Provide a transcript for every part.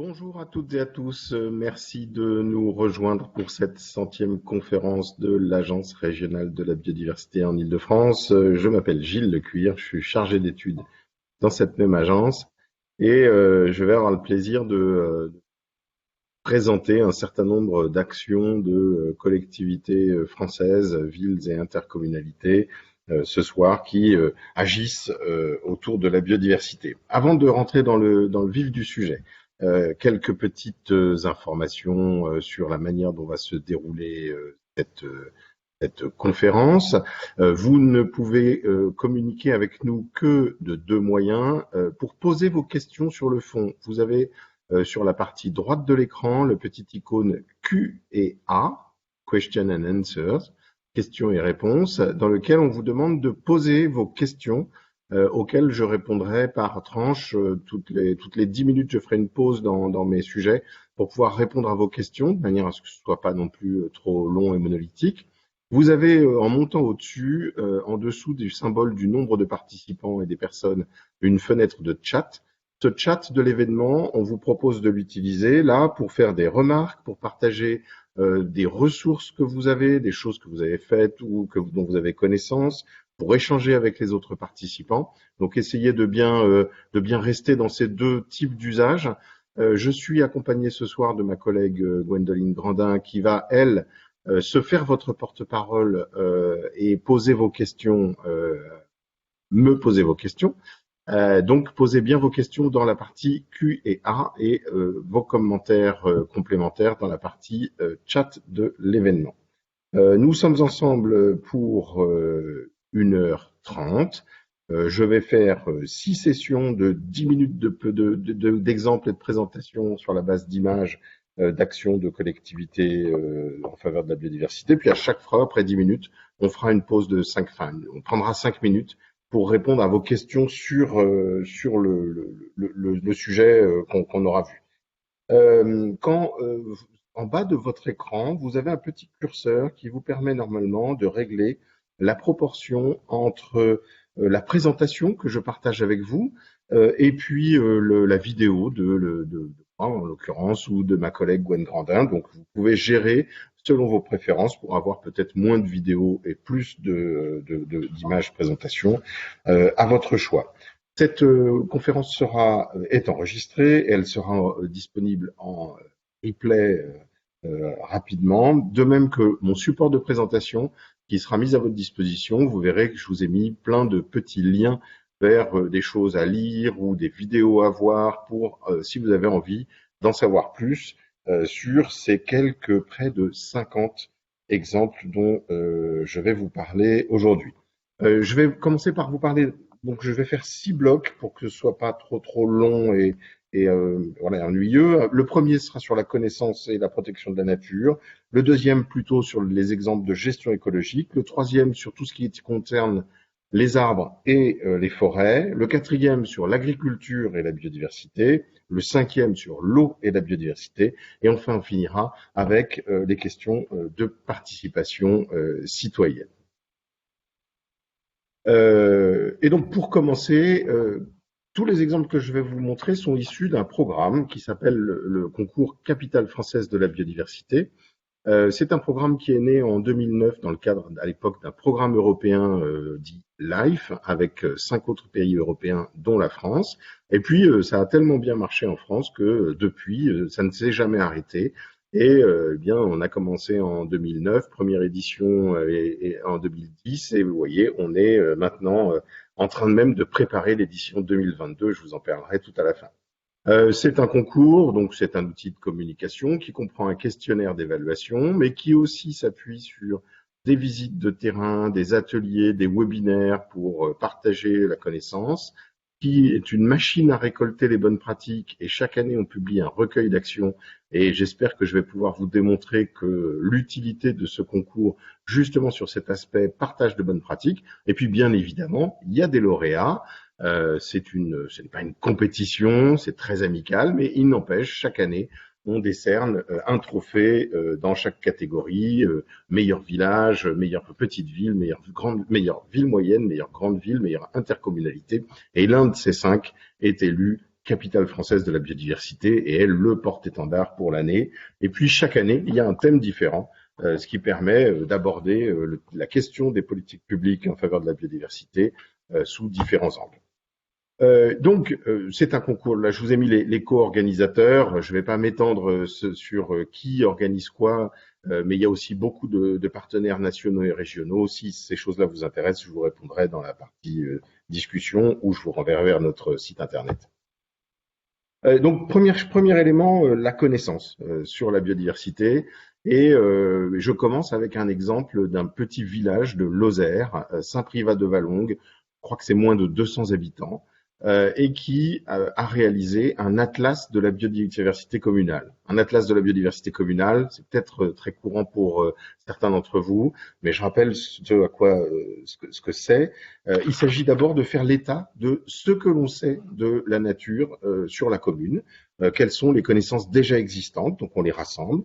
Bonjour à toutes et à tous. Merci de nous rejoindre pour cette 100e conférence de l'Agence régionale de la biodiversité en Île-de-France. Je m'appelle Gilles Lecuir, je suis chargé d'études dans cette même agence et je vais avoir le plaisir de présenter un certain nombre d'actions de collectivités françaises, villes et intercommunalités ce soir qui agissent autour de la biodiversité. Avant de rentrer dans le vif du sujet, quelques petites informations sur la manière dont va se dérouler cette conférence. Vous ne pouvez communiquer avec nous que de deux moyens. Pour poser vos questions sur le fond, vous avez sur la partie droite de l'écran le petit icône Q et A, Question and Answers, questions et réponses, dans lequel on vous demande de poser vos questions auxquelles je répondrai par tranche. Toutes les 10 minutes, je ferai une pause dans mes sujets pour pouvoir répondre à vos questions, de manière à ce que ce soit pas non plus trop long et monolithique. Vous avez, en montant au-dessus, en dessous du symbole du nombre de participants et des personnes, une fenêtre de chat. Ce chat de l'événement, on vous propose de l'utiliser là pour faire des remarques, pour partager des ressources que vous avez, des choses que vous avez faites ou dont vous avez connaissance, pour échanger avec les autres participants. Donc, essayez de bien rester dans ces deux types d'usages. Je suis accompagné ce soir de ma collègue Gwendoline Grandin qui va, elle, se faire votre porte-parole et poser vos questions, me poser vos questions. Donc, posez bien vos questions dans la partie Q et A et vos commentaires complémentaires dans la partie chat de l'événement. Nous sommes ensemble pour 1h30. Je vais faire 6 sessions de 10 minutes d'exemples et de présentations sur la base d'images d'actions de collectivités en faveur de la biodiversité. Puis à chaque fois, après 10 minutes, on fera une pause de 5, enfin, on prendra 5 minutes pour répondre à vos questions sur le sujet qu'on aura vu. En bas de votre écran, vous avez un petit curseur qui vous permet normalement de régler la proportion entre la présentation que je partage avec vous et puis la vidéo de moi, en l'occurrence, ou de ma collègue Gwen Grandin. Donc, vous pouvez gérer selon vos préférences pour avoir peut-être moins de vidéos et plus d'images présentation à votre choix. Cette conférence est enregistrée et elle sera disponible en replay rapidement, de même que mon support de présentation qui sera mis à votre disposition. Vous verrez que je vous ai mis plein de petits liens vers des choses à lire ou des vidéos à voir pour, si vous avez envie d'en savoir plus sur ces près de 50 exemples dont je vais vous parler aujourd'hui. Je vais commencer par vous parler, donc je vais faire 6 blocs pour que ce soit pas trop long et voilà, ennuyeux. Le premier sera sur la connaissance et la protection de la nature. Le deuxième plutôt sur les exemples de gestion écologique. Le troisième sur tout ce qui concerne les arbres et les forêts. Le quatrième sur l'agriculture et la biodiversité. Le cinquième sur l'eau et la biodiversité. Et enfin, on finira avec les questions de participation citoyenne. Et donc, pour commencer, tous les exemples que je vais vous montrer sont issus d'un programme qui s'appelle le concours Capitale française de la biodiversité. C'est un programme qui est né en 2009 dans le cadre, à l'époque, d'un programme européen dit LIFE, avec 5 autres pays européens, dont la France. Et puis, ça a tellement bien marché en France que depuis, ça ne s'est jamais arrêté. Et bien, on a commencé en 2009, première édition et en 2010, et vous voyez, on est maintenant en train même de préparer l'édition 2022. Je vous en parlerai tout à la fin. C'est un concours, donc c'est un outil de communication qui comprend un questionnaire d'évaluation, mais qui aussi s'appuie sur des visites de terrain, des ateliers, des webinaires pour partager la connaissance, qui est une machine à récolter les bonnes pratiques, et chaque année on publie un recueil d'actions, et j'espère que je vais pouvoir vous démontrer que l'utilité de ce concours, justement sur cet aspect partage de bonnes pratiques. Et puis bien évidemment, il y a des lauréats. Ce n'est pas une compétition, c'est très amical, mais il n'empêche, chaque année, on décerne un trophée dans chaque catégorie, meilleur village, meilleure petite ville, meilleure ville moyenne, meilleure grande ville, meilleure intercommunalité. Et l'un de ces 5 est élu capitale française de la biodiversité et est le porte-étendard pour l'année. Et puis chaque année, il y a un thème différent, ce qui permet d'aborder la question des politiques publiques en faveur de la biodiversité sous différents angles. C'est un concours. Là, je vous ai mis les co-organisateurs. Je ne vais pas m'étendre sur qui organise quoi, mais il y a aussi beaucoup de partenaires nationaux et régionaux. Si ces choses-là vous intéressent, je vous répondrai dans la partie discussion ou je vous renverrai vers notre site internet. Donc, premier élément, la connaissance sur la biodiversité. Et je commence avec un exemple d'un petit village de Lozère, Saint-Privat-de-Vallongue. Je crois que c'est moins de 200 habitants. Et qui a réalisé un atlas de la biodiversité communale. Un atlas de la biodiversité communale, c'est peut-être très courant pour certains d'entre vous, mais je rappelle ce que c'est. Il s'agit d'abord de faire l'état de ce que l'on sait de la nature sur la commune, quelles sont les connaissances déjà existantes, donc on les rassemble.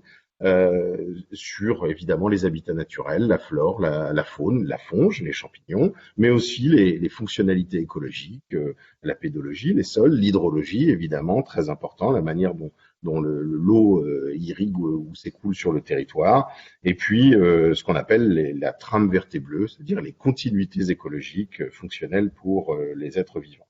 Sur évidemment les habitats naturels, la flore, la faune, la fonge, les champignons, mais aussi les fonctionnalités écologiques, la pédologie, les sols, l'hydrologie évidemment, très important, la manière dont l'eau irrigue ou s'écoule sur le territoire, et puis ce qu'on appelle la trame verte et bleue, c'est-à-dire les continuités écologiques fonctionnelles pour les êtres vivants.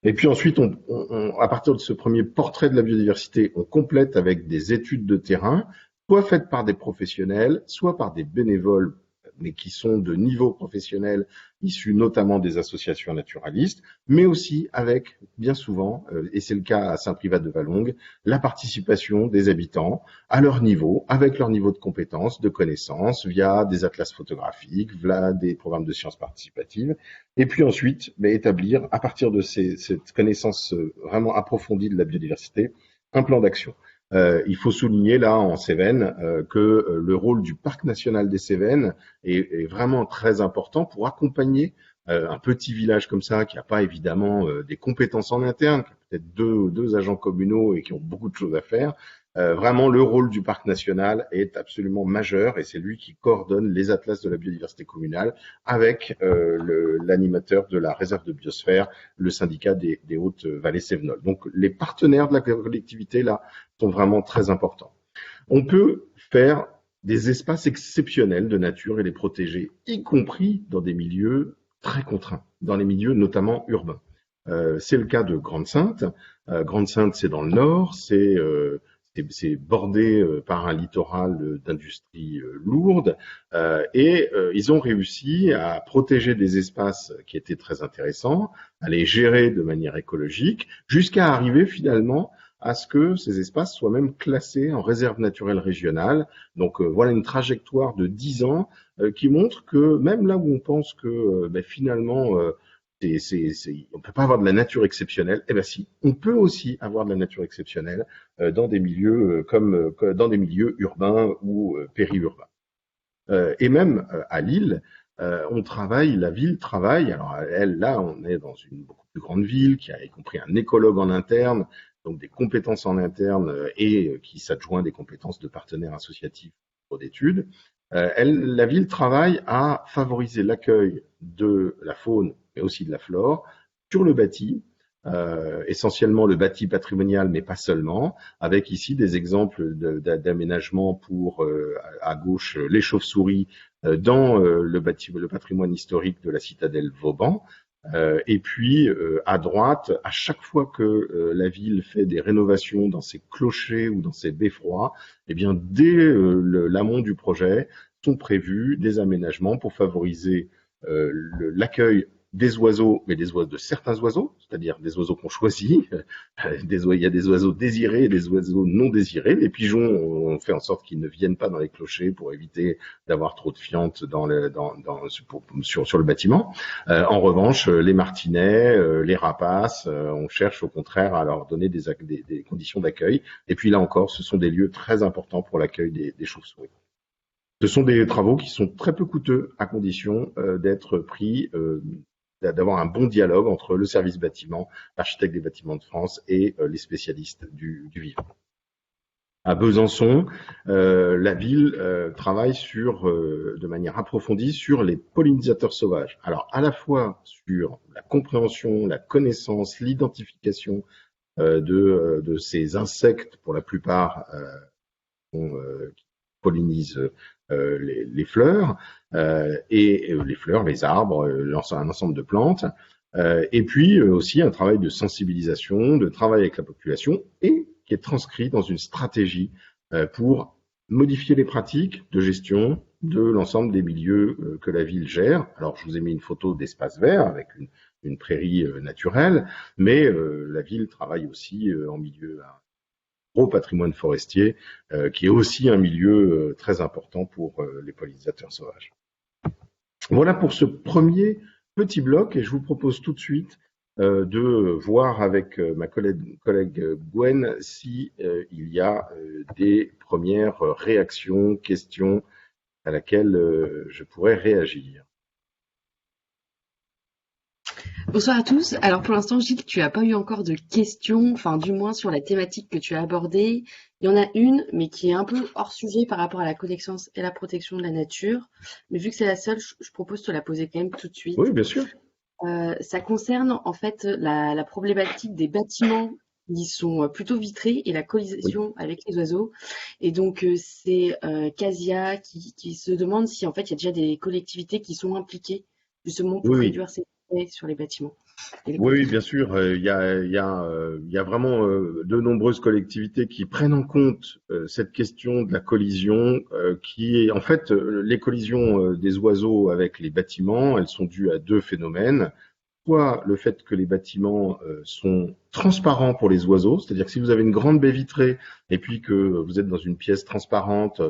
Et puis ensuite, à partir de ce premier portrait de la biodiversité, on complète avec des études de terrain, soit faites par des professionnels, soit par des bénévoles, mais qui sont de niveau professionnel, issus notamment des associations naturalistes, mais aussi avec, bien souvent, et c'est le cas à Saint-Privat-de-Vallongue, la participation des habitants à leur niveau, avec leur niveau de compétences, de connaissances, via des atlas photographiques, via des programmes de sciences participatives, et puis ensuite, établir, à partir de cette connaissance vraiment approfondie de la biodiversité, un plan d'action. Il faut souligner là en Cévennes que le rôle du Parc national des Cévennes est vraiment très important pour accompagner un petit village comme ça qui n'a pas évidemment des compétences en interne, qui a peut-être deux agents communaux et qui ont beaucoup de choses à faire. Vraiment, le rôle du Parc national est absolument majeur et c'est lui qui coordonne les atlas de la biodiversité communale avec l'animateur de la réserve de biosphère, le syndicat des Hautes-Vallées Cévenols. Donc, les partenaires de la collectivité, là, sont vraiment très importants. On peut faire des espaces exceptionnels de nature et les protéger, y compris dans des milieux très contraints, dans les milieux notamment urbains. C'est le cas de Grande-Synthe. Grande-Synthe, c'est dans le nord, c'est bordé par un littoral d'industrie lourde et ils ont réussi à protéger des espaces qui étaient très intéressants, à les gérer de manière écologique, jusqu'à arriver finalement à ce que ces espaces soient même classés en réserve naturelle régionale. Donc voilà une trajectoire de 10 ans qui montre que même là où on pense que finalement on peut pas avoir de la nature exceptionnelle. Eh ben si, on peut aussi avoir de la nature exceptionnelle dans des milieux comme dans des milieux urbains ou périurbains. Et même à Lille, la ville travaille. Alors là, on est dans une beaucoup plus grande ville qui a y compris un écologue en interne, donc des compétences en interne et qui s'adjoint des compétences de partenaires associatifs d'études. La ville travaille à favoriser l'accueil de la faune, mais aussi de la flore, sur le bâti, essentiellement le bâti patrimonial, mais pas seulement, avec ici des exemples d'aménagement pour, à gauche, les chauves-souris dans le patrimoine historique de la citadelle Vauban, et puis à droite, à chaque fois que la ville fait des rénovations dans ses clochers ou dans ses beffrois, eh bien dès l'amont du projet sont prévus des aménagements pour favoriser l'accueil des oiseaux, mais de certains oiseaux, c'est-à-dire des oiseaux qu'on choisit. Il y a des oiseaux désirés et des oiseaux non désirés. Les pigeons, on fait en sorte qu'ils ne viennent pas dans les clochers pour éviter d'avoir trop de fientes sur le bâtiment. En revanche, les martinets, les rapaces, on cherche au contraire à leur donner des conditions d'accueil. Et puis là encore, ce sont des lieux très importants pour l'accueil des chauves-souris. Ce sont des travaux qui sont très peu coûteux à condition d'être pris d'avoir un bon dialogue entre le service bâtiment, l'architecte des bâtiments de France et les spécialistes du vivant. À Besançon, la ville travaille de manière approfondie sur les pollinisateurs sauvages. Alors à la fois sur la compréhension, la connaissance, l'identification de ces insectes, pour la plupart, qui pollinisent les fleurs, et les fleurs, les arbres, un ensemble de plantes. Et puis aussi un travail de sensibilisation, de travail avec la population, et qui est transcrit dans une stratégie pour modifier les pratiques de gestion de l'ensemble des milieux que la ville gère. Alors, je vous ai mis une photo d'espace vert avec une prairie naturelle, mais la ville travaille aussi en milieu gros patrimoine forestier, qui est aussi un milieu très important pour les pollinisateurs sauvages. Voilà pour ce premier petit bloc, et je vous propose tout de suite de voir avec ma collègue Gwen si il y a des premières réactions, questions à laquelle je pourrais réagir. Bonsoir à tous. Alors pour l'instant, Gilles, tu n'as pas eu encore de questions, enfin du moins sur la thématique que tu as abordée. Il y en a une, mais qui est un peu hors sujet par rapport à la connaissance et la protection de la nature. Mais vu que c'est la seule, je propose de te la poser quand même tout de suite. Oui, bien sûr. Ça concerne en fait la problématique des bâtiments qui sont plutôt vitrés et la collision avec les oiseaux. Et donc c'est Casia qui se demande si en fait il y a déjà des collectivités qui sont impliquées justement pour Oui. réduire ces effets sur les bâtiments. Oui, bien sûr. Il y a vraiment de nombreuses collectivités qui prennent en compte cette question de la collision, qui est en fait les collisions des oiseaux avec les bâtiments. Elles sont dues à deux phénomènes. Soit le fait que les bâtiments sont transparents pour les oiseaux, c'est-à-dire que si vous avez une grande baie vitrée et puis que vous êtes dans une pièce transparente,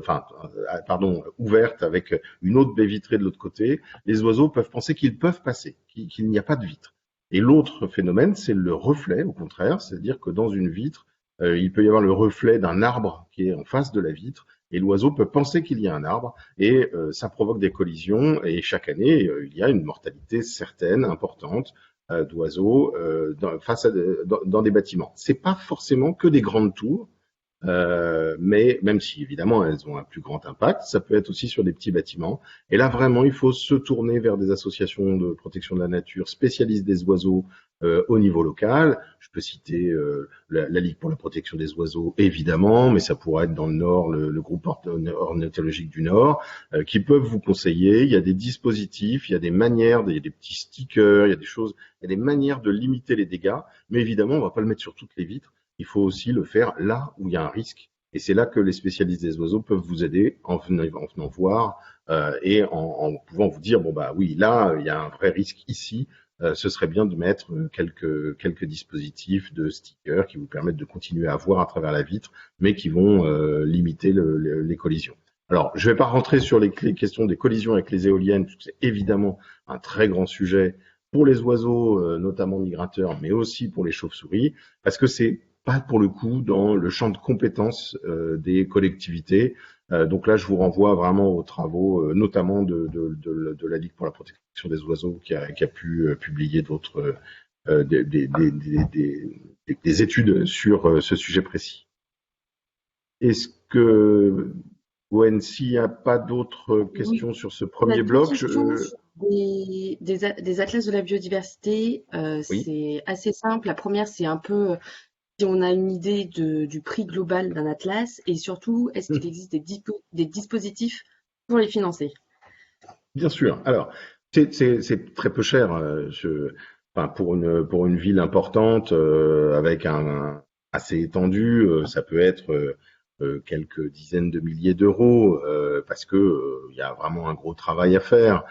ouverte avec une autre baie vitrée de l'autre côté, les oiseaux peuvent penser qu'ils peuvent passer, qu'il n'y a pas de vitre. Et l'autre phénomène, c'est le reflet, au contraire, c'est-à-dire que dans une vitre, il peut y avoir le reflet d'un arbre qui est en face de la vitre, et l'oiseau peut penser qu'il y a un arbre, et ça provoque des collisions, et chaque année, il y a une mortalité certaine, importante, d'oiseaux dans des bâtiments. C'est pas forcément que des grandes tours, mais même si évidemment elles ont un plus grand impact, ça peut être aussi sur des petits bâtiments. Et là vraiment, il faut se tourner vers des associations de protection de la nature spécialistes des oiseaux au niveau local. Je peux citer la Ligue pour la protection des oiseaux, évidemment, mais ça pourrait être dans le Nord, le groupe ornithologique du Nord, qui peuvent vous conseiller. Il y a des dispositifs, il y a des manières, il y a des petits stickers, il y a des choses, il y a des manières de limiter les dégâts, mais évidemment, on va pas le mettre sur toutes les vitres. Il faut aussi le faire là où il y a un risque. Et c'est là que les spécialistes des oiseaux peuvent vous aider en venant voir et en pouvant vous dire, bon bah oui, là, il y a un vrai risque ici. Ce serait bien de mettre quelques dispositifs de stickers qui vous permettent de continuer à voir à travers la vitre, mais qui vont limiter les collisions. Alors, je ne vais pas rentrer sur les questions des collisions avec les éoliennes, parce que c'est évidemment un très grand sujet pour les oiseaux, notamment migrateurs, mais aussi pour les chauves-souris, parce que c'est pas pour le coup dans le champ de compétences des collectivités. Donc là, je vous renvoie vraiment aux travaux, notamment de la Ligue pour la protection des oiseaux, qui a pu publier d'autres des études sur ce sujet précis. Est-ce que Gwen, s'il n'y a pas d'autres questions sur ce premier bloc, des atlas de la biodiversité, oui. c'est assez simple. La première, c'est un peu si on a une idée du prix global d'un atlas et surtout, est-ce qu'il existe des dispositifs pour les financer? Bien sûr. Alors, c'est très peu cher. Enfin, pour une ville importante avec un assez étendu, ça peut être quelques dizaines de milliers d'euros parce que il y a vraiment un gros travail à faire.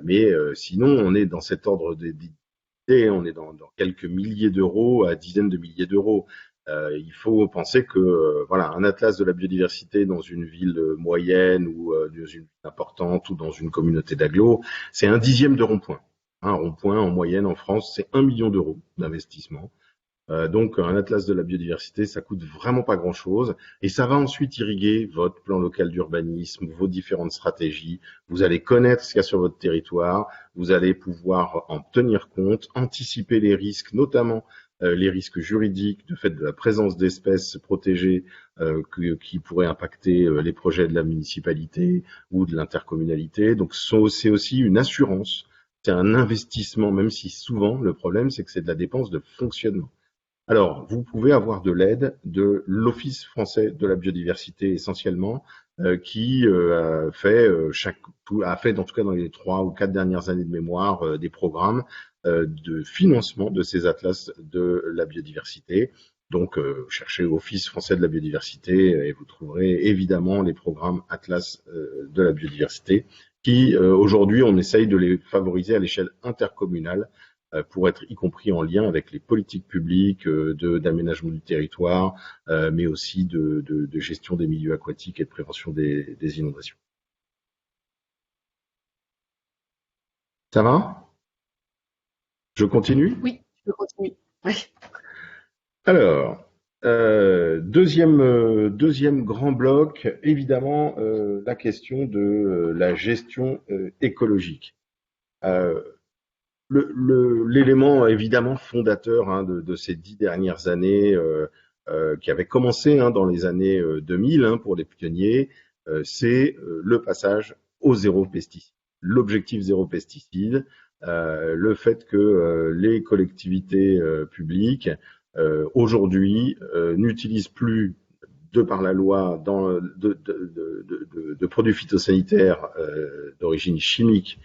Mais sinon, on est dans cet ordre d'idée, on est dans quelques milliers d'euros à dizaines de milliers d'euros. Il faut penser que voilà, un atlas de la biodiversité dans une ville moyenne ou dans une ville importante ou dans une communauté d'agglo, c'est un dixième de rond-point. Un rond-point en moyenne en France, c'est 1 million d'euros d'investissement. Donc un atlas de la biodiversité, ça coûte vraiment pas grand-chose et ça va ensuite irriguer votre plan local d'urbanisme, vos différentes stratégies. Vous allez connaître ce qu'il y a sur votre territoire, vous allez pouvoir en tenir compte, anticiper les risques, notamment les risques juridiques du fait de la présence d'espèces protégées qui pourraient impacter les projets de la municipalité ou de l'intercommunalité. Donc c'est aussi une assurance, c'est un investissement, même si souvent le problème c'est que c'est de la dépense de fonctionnement. Alors, vous pouvez avoir de l'aide de l'Office français de la biodiversité essentiellement, qui a fait, en tout cas dans les 3 ou 4 dernières années de mémoire, des programmes de financement de ces atlas de la biodiversité. Donc, cherchez Office français de la biodiversité et vous trouverez évidemment les programmes Atlas de la biodiversité qui, aujourd'hui, on essaye de les favoriser à l'échelle intercommunale pour être y compris en lien avec les politiques publiques d'aménagement du territoire, mais aussi de gestion des milieux aquatiques et de prévention des inondations. Ça va? Je continue? Oui, je peux continuer. Ouais. Alors, deuxième grand bloc, évidemment, la question de la gestion écologique. L'élément évidemment fondateur de ces 10 dernières années, qui avait commencé dans les années 2000 pour les pionniers, c'est le passage au zéro pesticide, l'objectif zéro pesticide, le fait que les collectivités publiques aujourd'hui n'utilisent plus de par la loi de produits phytosanitaires d'origine chimique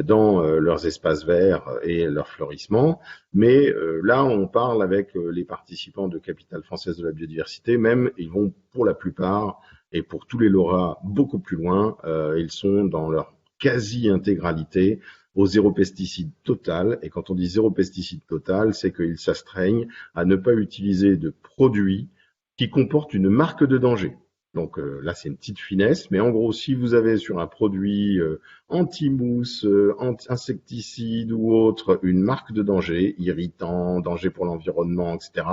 dans leurs espaces verts et leur fleurissement. Mais là, on parle avec les participants de Capitale française de la biodiversité, même ils vont pour la plupart et pour tous les lauréats beaucoup plus loin. Ils sont dans leur quasi-intégralité au zéro pesticide total. Et quand on dit zéro pesticide total, c'est qu'ils s'astreignent à ne pas utiliser de produits qui comportent une marque de danger. Donc là, c'est une petite finesse, mais en gros, si vous avez sur un produit anti-mousse, insecticide ou autre, une marque de danger, irritant, danger pour l'environnement, etc.,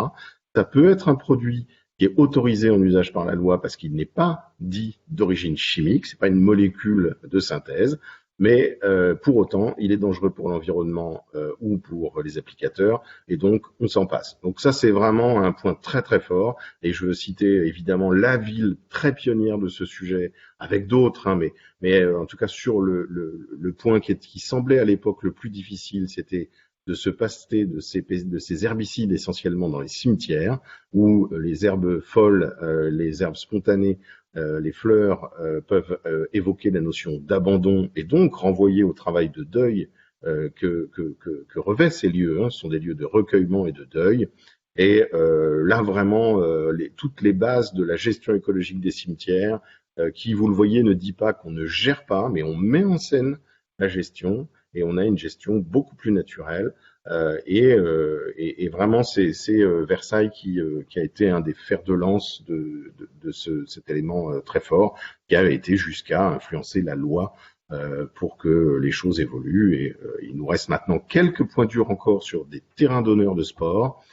ça peut être un produit qui est autorisé en usage par la loi parce qu'il n'est pas dit d'origine chimique, c'est pas une molécule de synthèse, mais pour autant, il est dangereux pour l'environnement ou pour les applicateurs, et donc on s'en passe. Donc ça, c'est vraiment un point très très fort, et je veux citer évidemment la ville très pionnière de ce sujet, avec d'autres, mais en tout cas sur le point qui semblait à l'époque le plus difficile, c'était de se passer de ces herbicides essentiellement dans les cimetières, où les herbes folles, les herbes spontanées, les fleurs peuvent évoquer la notion d'abandon et donc renvoyer au travail de deuil que revêtent ces lieux. Ce sont des lieux de recueillement et de deuil. Et là, vraiment, toutes les bases de la gestion écologique des cimetières, qui, vous le voyez, ne dit pas qu'on ne gère pas, mais on met en scène la gestion, et on a une gestion beaucoup plus naturelle. Et vraiment, c'est Versailles qui a été un des fers de lance de cet élément très fort, qui a été jusqu'à influencer la loi pour que les choses évoluent. Et il nous reste maintenant quelques pointures encore sur des terrains d'honneur de sport,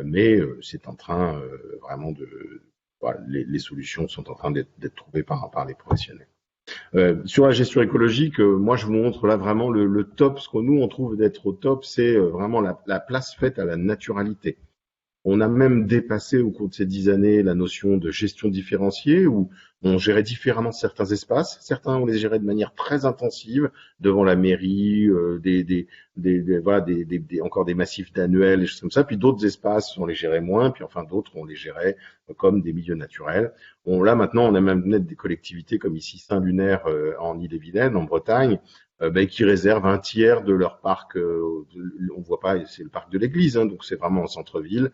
mais c'est en train vraiment voilà, les solutions sont en train d'être trouvées par les professionnels. Sur la gestion écologique, moi je vous montre là vraiment le top. Ce que nous on trouve d'être au top, c'est vraiment la place faite à la naturalité. On a même dépassé au cours de ces 10 années la notion de gestion différenciée, où on gérait différemment certains espaces. Certains, on les gérait de manière très intensive devant la mairie, voilà, encore des massifs d'annuels et choses comme ça. Puis d'autres espaces, on les gérait moins. Puis enfin d'autres, on les gérait comme des milieux naturels. Là maintenant, on a même des collectivités comme ici Saint-Lunaire en Ille-et-Vilaine, en Bretagne, qui réservent un tiers de leur parc, on voit pas, c'est le parc de l'église, donc c'est vraiment en centre-ville,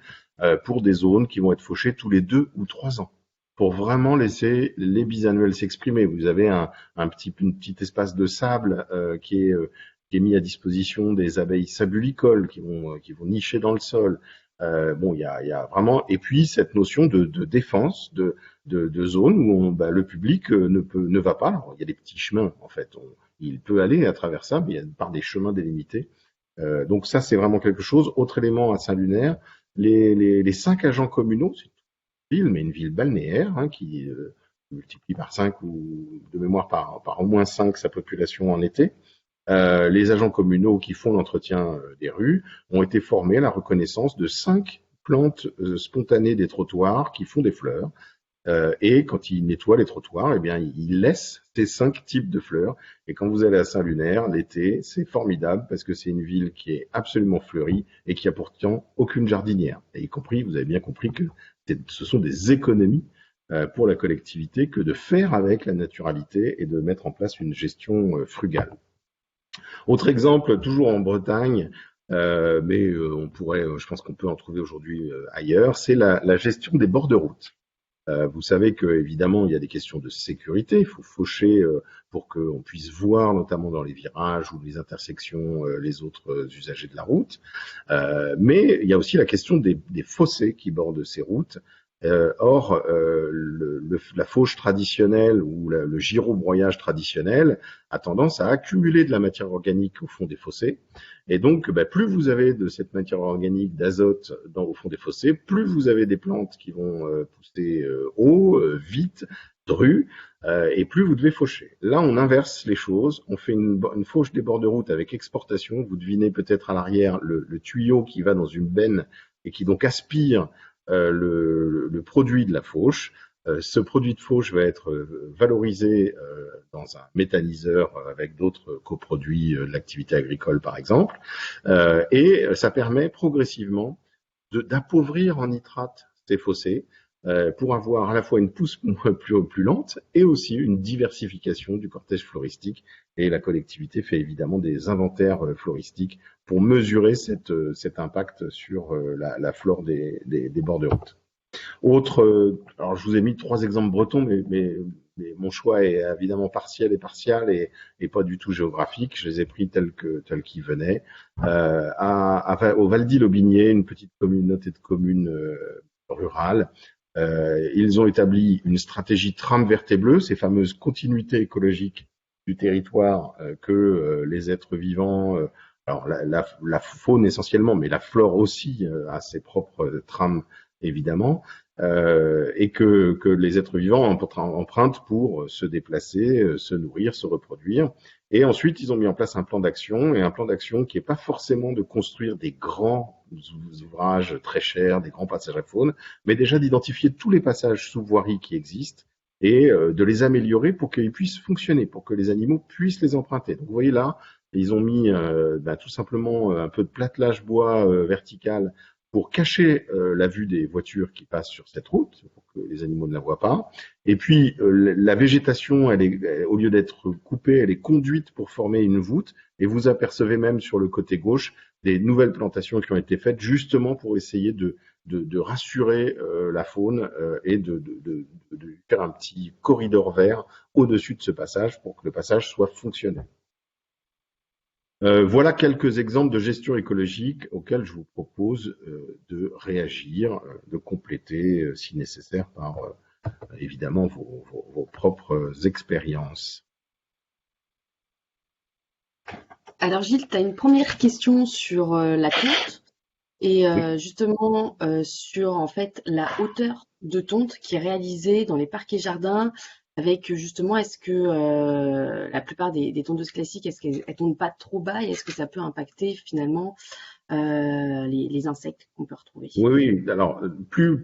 pour des zones qui vont être fauchées tous les 2 ou 3 ans, pour vraiment laisser les bisannuels s'exprimer. Vous avez un petit espace de sable qui est mis à disposition des abeilles sabulicoles qui vont nicher dans le sol. Bon, il y a vraiment, et puis cette notion de défense de zone où le public ne va pas. Alors, il y a des petits chemins en fait. Il peut aller à travers ça, mais il y a par des chemins délimités. Donc ça, c'est vraiment quelque chose. Autre élément à Saint-Lunaire, les 5 agents communaux, c'est une ville, mais une ville balnéaire, qui multiplie par 5 ou de mémoire par au moins 5 sa population en été. Les agents communaux qui font l'entretien des rues ont été formés à la reconnaissance de 5 plantes spontanées des trottoirs qui font des fleurs. Et quand il nettoie les trottoirs, eh bien, il laisse ces 5 types de fleurs. Et quand vous allez à Saint-Lunaire, l'été, c'est formidable parce que c'est une ville qui est absolument fleurie et qui a pourtant aucune jardinière. Et y compris, vous avez bien compris que ce sont des économies pour la collectivité que de faire avec la naturalité et de mettre en place une gestion frugale. Autre exemple, toujours en Bretagne, mais on pourrait, je pense qu'on peut en trouver aujourd'hui ailleurs, c'est la gestion des bords de route. Vous savez que évidemment il y a des questions de sécurité, il faut faucher pour qu'on puisse voir notamment dans les virages ou les intersections les autres usagers de la route. Mais il y a aussi la question des fossés qui bordent ces routes. Or, la fauche traditionnelle ou le gyrobroyage traditionnel a tendance à accumuler de la matière organique au fond des fossés. Et donc, plus vous avez de cette matière organique, d'azote au fond des fossés, plus vous avez des plantes qui vont pousser haut, vite, dru, et plus vous devez faucher. Là, on inverse les choses. On fait une fauche des bords de route avec exportation. Vous devinez peut-être à l'arrière le tuyau qui va dans une benne et qui donc aspire le produit de la fauche. Ce produit de fauche va être valorisé dans un méthaniseur avec d'autres coproduits de l'activité agricole, par exemple, et ça permet progressivement d'appauvrir en nitrate ces fossés pour avoir à la fois une pousse plus lente et aussi une diversification du cortège floristique. Et la collectivité fait évidemment des inventaires floristiques pour mesurer cet impact sur la flore des bords de route. Alors je vous ai mis 3 exemples bretons, mais mon choix est évidemment partiel et partial et pas du tout géographique. Je les ai pris tels qu'ils venaient. Au Val-d'Ille-Aubigné, une petite communauté de communes rurales, ils ont établi une stratégie trame verte et bleue, ces fameuses continuités écologiques du territoire que les êtres vivants, alors la faune essentiellement, mais la flore aussi a ses propres trames évidemment, et que les êtres vivants empruntent pour se déplacer, se nourrir, se reproduire. Et ensuite, ils ont mis en place un plan d'action, et un plan d'action qui n'est pas forcément de construire des grands ouvrages très chers, des grands passages à faune, mais déjà d'identifier tous les passages sous voirie qui existent et de les améliorer pour qu'ils puissent fonctionner, pour que les animaux puissent les emprunter. Donc vous voyez là, ils ont mis tout simplement un peu de platelage bois vertical pour cacher la vue des voitures qui passent sur cette route, pour que les animaux ne la voient pas. Et puis, la végétation, au lieu d'être coupée, elle est conduite pour former une voûte. Et vous apercevez même sur le côté gauche des nouvelles plantations qui ont été faites justement pour essayer de rassurer la faune et de faire un petit corridor vert au-dessus de ce passage pour que le passage soit fonctionnel. Voilà quelques exemples de gestion écologique auxquels je vous propose de réagir, de compléter si nécessaire par évidemment vos propres expériences. Alors Gilles, tu as une première question sur la tonte et justement sur en fait la hauteur de tonte qui est réalisée dans les parcs et jardins avec justement est-ce que la plupart des tondeuses classiques, est-ce qu'elles tombent pas trop bas et est-ce que ça peut impacter finalement les insectes qu'on peut retrouver? Oui. Alors plus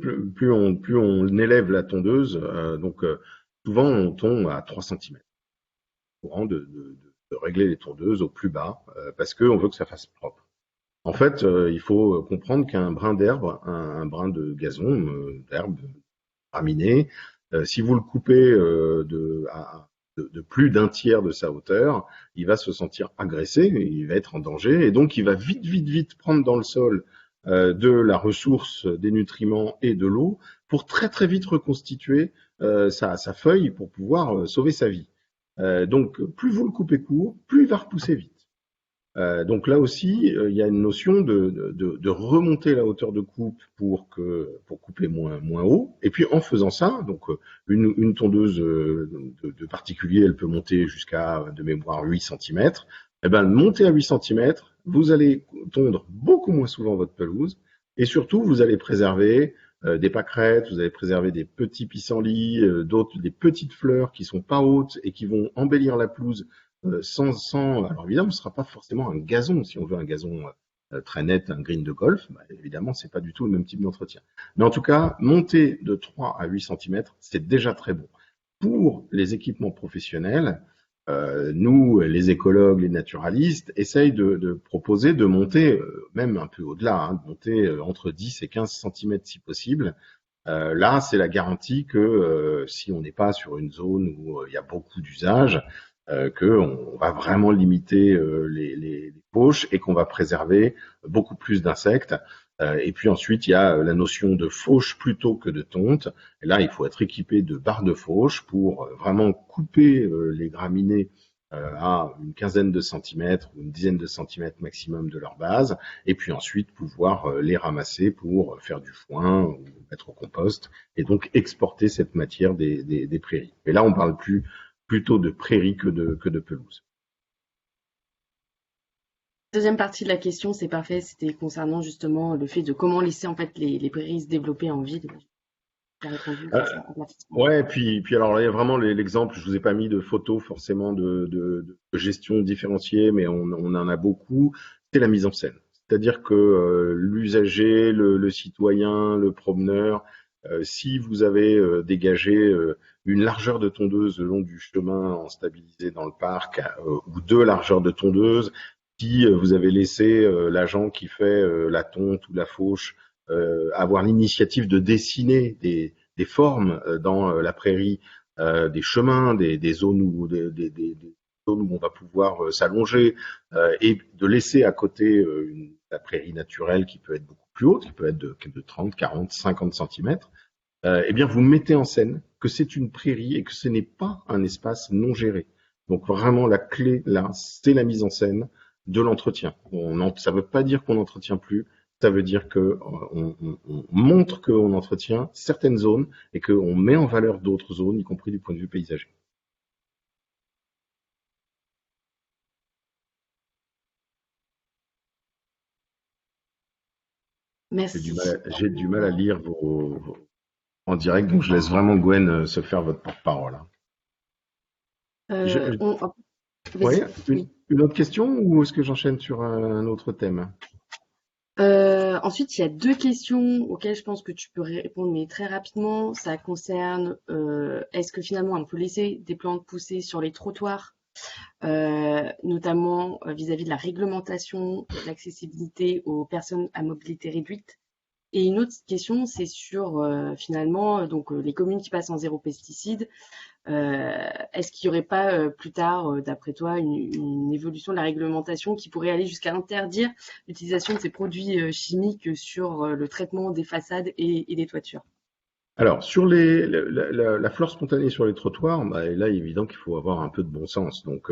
on élève la tondeuse, souvent on tombe à 3 cm. Courant de régler les tondeuses au plus bas parce qu'on veut que ça fasse propre. En fait, il faut comprendre qu'un brin d'herbe, un brin de gazon, d'herbe raminée, si vous le coupez de plus d'un tiers de sa hauteur, il va se sentir agressé, il va être en danger, et donc il va vite prendre dans le sol de la ressource, des nutriments et de l'eau pour très vite reconstituer sa feuille pour pouvoir sauver sa vie. Donc plus vous le coupez court, plus il va repousser vite. Donc là aussi, il y a une notion de remonter la hauteur de coupe pour couper moins haut. Et puis en faisant ça, donc une tondeuse de particulier, elle peut monter jusqu'à de mémoire 8 cm. Eh ben monter à 8 cm, vous allez tondre beaucoup moins souvent votre pelouse et surtout vous allez préserver des pâquerettes, vous allez préserver des petits pissenlits, des petites fleurs qui sont pas hautes et qui vont embellir la pelouse. Alors évidemment, ce ne sera pas forcément un gazon si on veut un gazon très net un green de golf, bah, évidemment, c'est pas du tout le même type d'entretien. Mais en tout cas, monter de 3 à 8 cm, c'est déjà très bon. Pour les équipements professionnels, nous, les écologues, les naturalistes, essayent de proposer de monter, même un peu au-delà, hein, de monter entre 10 et 15 cm si possible. Là, c'est la garantie que si on n'est pas sur une zone où il y a beaucoup d'usages, qu'on va vraiment limiter les poches et qu'on va préserver beaucoup plus d'insectes. Et puis ensuite, il y a la notion de fauche plutôt que de tonte. Et là, il faut être équipé de barres de fauche pour vraiment couper les graminées à une quinzaine de centimètres ou une dizaine de centimètres maximum de leur base, et puis ensuite pouvoir les ramasser pour faire du foin ou mettre au compost, et donc exporter cette matière des prairies. Et là, on parle plutôt de prairies que de pelouse. Deuxième partie de la question, c'est parfait, c'était concernant justement le fait de comment laisser en fait les prairies se développer en ville. J'ai répondu Euh, grâce à la question. Ouais, puis alors là, il y a vraiment l'exemple, je vous ai pas mis de photos forcément de gestion différenciée, mais on en a beaucoup, c'est la mise en scène. C'est-à-dire que l'usager, le citoyen, le promeneur, si vous avez dégagé une largeur de tondeuse le long du chemin en stabilisé dans le parc, ou deux largeurs de tondeuse, si vous avez laissé l'agent qui fait la tonte ou la fauche avoir l'initiative de dessiner des formes dans la prairie, des chemins, des zones où des zones où on va pouvoir s'allonger, et de laisser à côté la prairie naturelle qui peut être beaucoup plus haute, qui peut être de 30, 40, 50 centimètres, eh bien vous mettez en scène que c'est une prairie et que ce n'est pas un espace non géré. Donc vraiment la clé là, c'est la mise en scène de l'entretien. Ça ne veut pas dire qu'on n'entretient plus, ça veut dire que on montre qu'on entretient certaines zones et qu'on met en valeur d'autres zones, y compris du point de vue paysager. Merci. J'ai du mal à lire en direct, donc je laisse vraiment Gwen se faire votre porte-parole, hein. Euh, Je- on, Oui, Vas-y, oui. une autre question ou est-ce que j'enchaîne sur un autre thème? Ensuite, il y a deux questions auxquelles je pense que tu peux répondre, mais très rapidement. Ça concerne est-ce que finalement on peut laisser des plantes pousser sur les trottoirs, notamment vis-à-vis de la réglementation de l'accessibilité aux personnes à mobilité réduite. Et une autre question, c'est sur finalement donc les communes qui passent en zéro pesticide. Est-ce qu'il n'y aurait pas plus tard, d'après toi, une évolution de la réglementation qui pourrait aller jusqu'à interdire l'utilisation de ces produits chimiques sur le traitement des façades et des toitures? Alors, sur la flore spontanée sur les trottoirs, bah, là, il est évident qu'il faut avoir un peu de bon sens. Donc,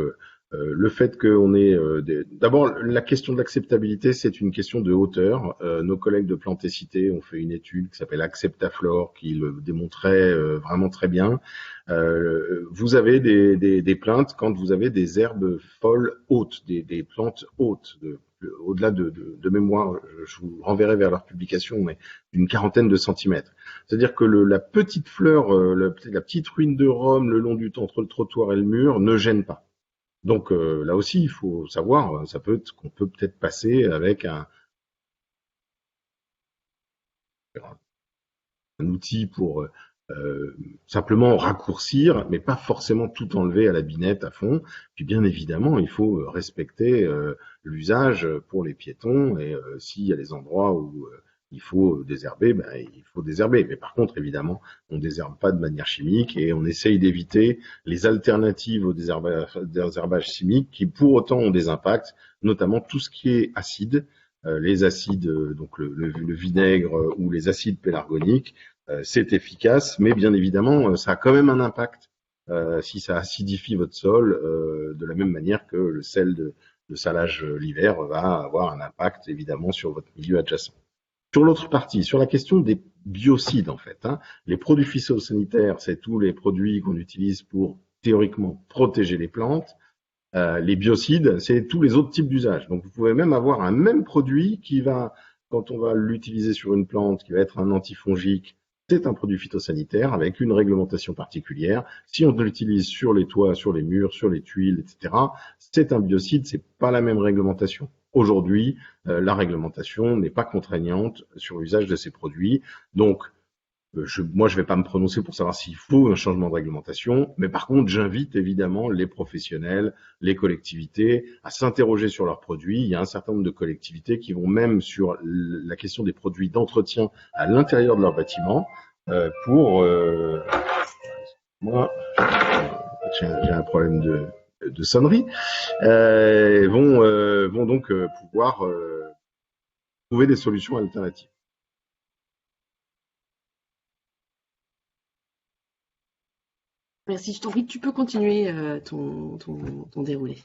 le fait qu'on ait d'abord, la question de l'acceptabilité, c'est une question de hauteur. Nos collègues de Plantécité ont fait une étude qui s'appelle Acceptaflore, qui le démontrait vraiment très bien. Vous avez des plaintes quand vous avez des herbes folles hautes, des plantes hautes, au-delà de mémoire, je vous renverrai vers leur publication, mais d'une quarantaine de centimètres. C'est-à-dire que la petite fleur, la petite ruine de Rome le long du entre le trottoir et le mur ne gêne pas. Donc là aussi, il faut savoir, qu'on peut peut-être passer avec un outil pour simplement raccourcir, mais pas forcément tout enlever à la binette à fond. Puis bien évidemment, il faut respecter l'usage pour les piétons, et s'il y a des endroits où il faut désherber, ben, il faut désherber. Mais par contre, évidemment, on désherbe pas de manière chimique et on essaye d'éviter les alternatives au désherbage chimique qui pour autant ont des impacts, notamment tout ce qui est acide, les acides, donc le vinaigre ou les acides pélargoniques. C'est efficace, mais bien évidemment, ça a quand même un impact si ça acidifie votre sol, de la même manière que le sel de salage l'hiver va avoir un impact évidemment sur votre milieu adjacent. Sur l'autre partie, sur la question des biocides en fait, hein, les produits phytosanitaires, c'est tous les produits qu'on utilise pour théoriquement protéger les plantes. Les biocides, c'est tous les autres types d'usages. Donc vous pouvez même avoir un même produit qui va, quand on va l'utiliser sur une plante, qui va être un antifongique, c'est un produit phytosanitaire avec une réglementation particulière. Si on l'utilise sur les toits, sur les murs, sur les tuiles, etc., c'est un biocide, c'est pas la même réglementation. aujourd'hui, la réglementation n'est pas contraignante sur l'usage de ces produits. Donc, moi, je vais pas me prononcer pour savoir s'il faut un changement de réglementation, mais par contre, j'invite évidemment les professionnels, les collectivités à s'interroger sur leurs produits. Il y a un certain nombre de collectivités qui vont même sur la question des produits d'entretien à l'intérieur de leur bâtiment pour moi, j'ai un problème de sonnerie, vont donc pouvoir trouver des solutions alternatives. Merci, je t'en prie, tu peux continuer ton déroulé.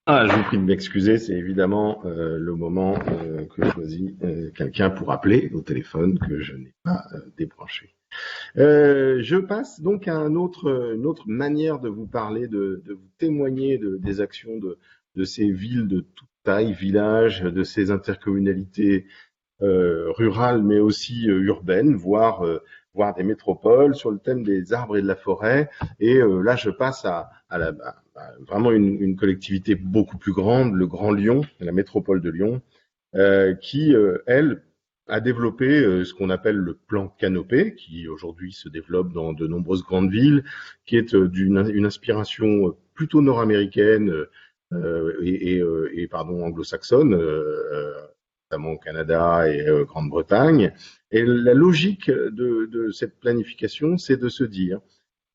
Je vous prie de m'excuser, c'est évidemment le moment que choisit quelqu'un pour appeler au téléphone que je n'ai pas débranché. Je passe donc à une autre manière de vous parler, de vous témoigner des actions de ces villes de toute taille, villages, de ces intercommunalités rurales, mais aussi urbaines, voire des métropoles, sur le thème des arbres et de la forêt. Et là, je passe à vraiment une collectivité beaucoup plus grande, le Grand Lyon, la métropole de Lyon, qui, elle, a développé ce qu'on appelle le plan Canopé, qui aujourd'hui se développe dans de nombreuses grandes villes, qui est une inspiration plutôt nord-américaine et anglo-saxonne, notamment au Canada et Grande-Bretagne. Et la logique de cette planification, c'est de se dire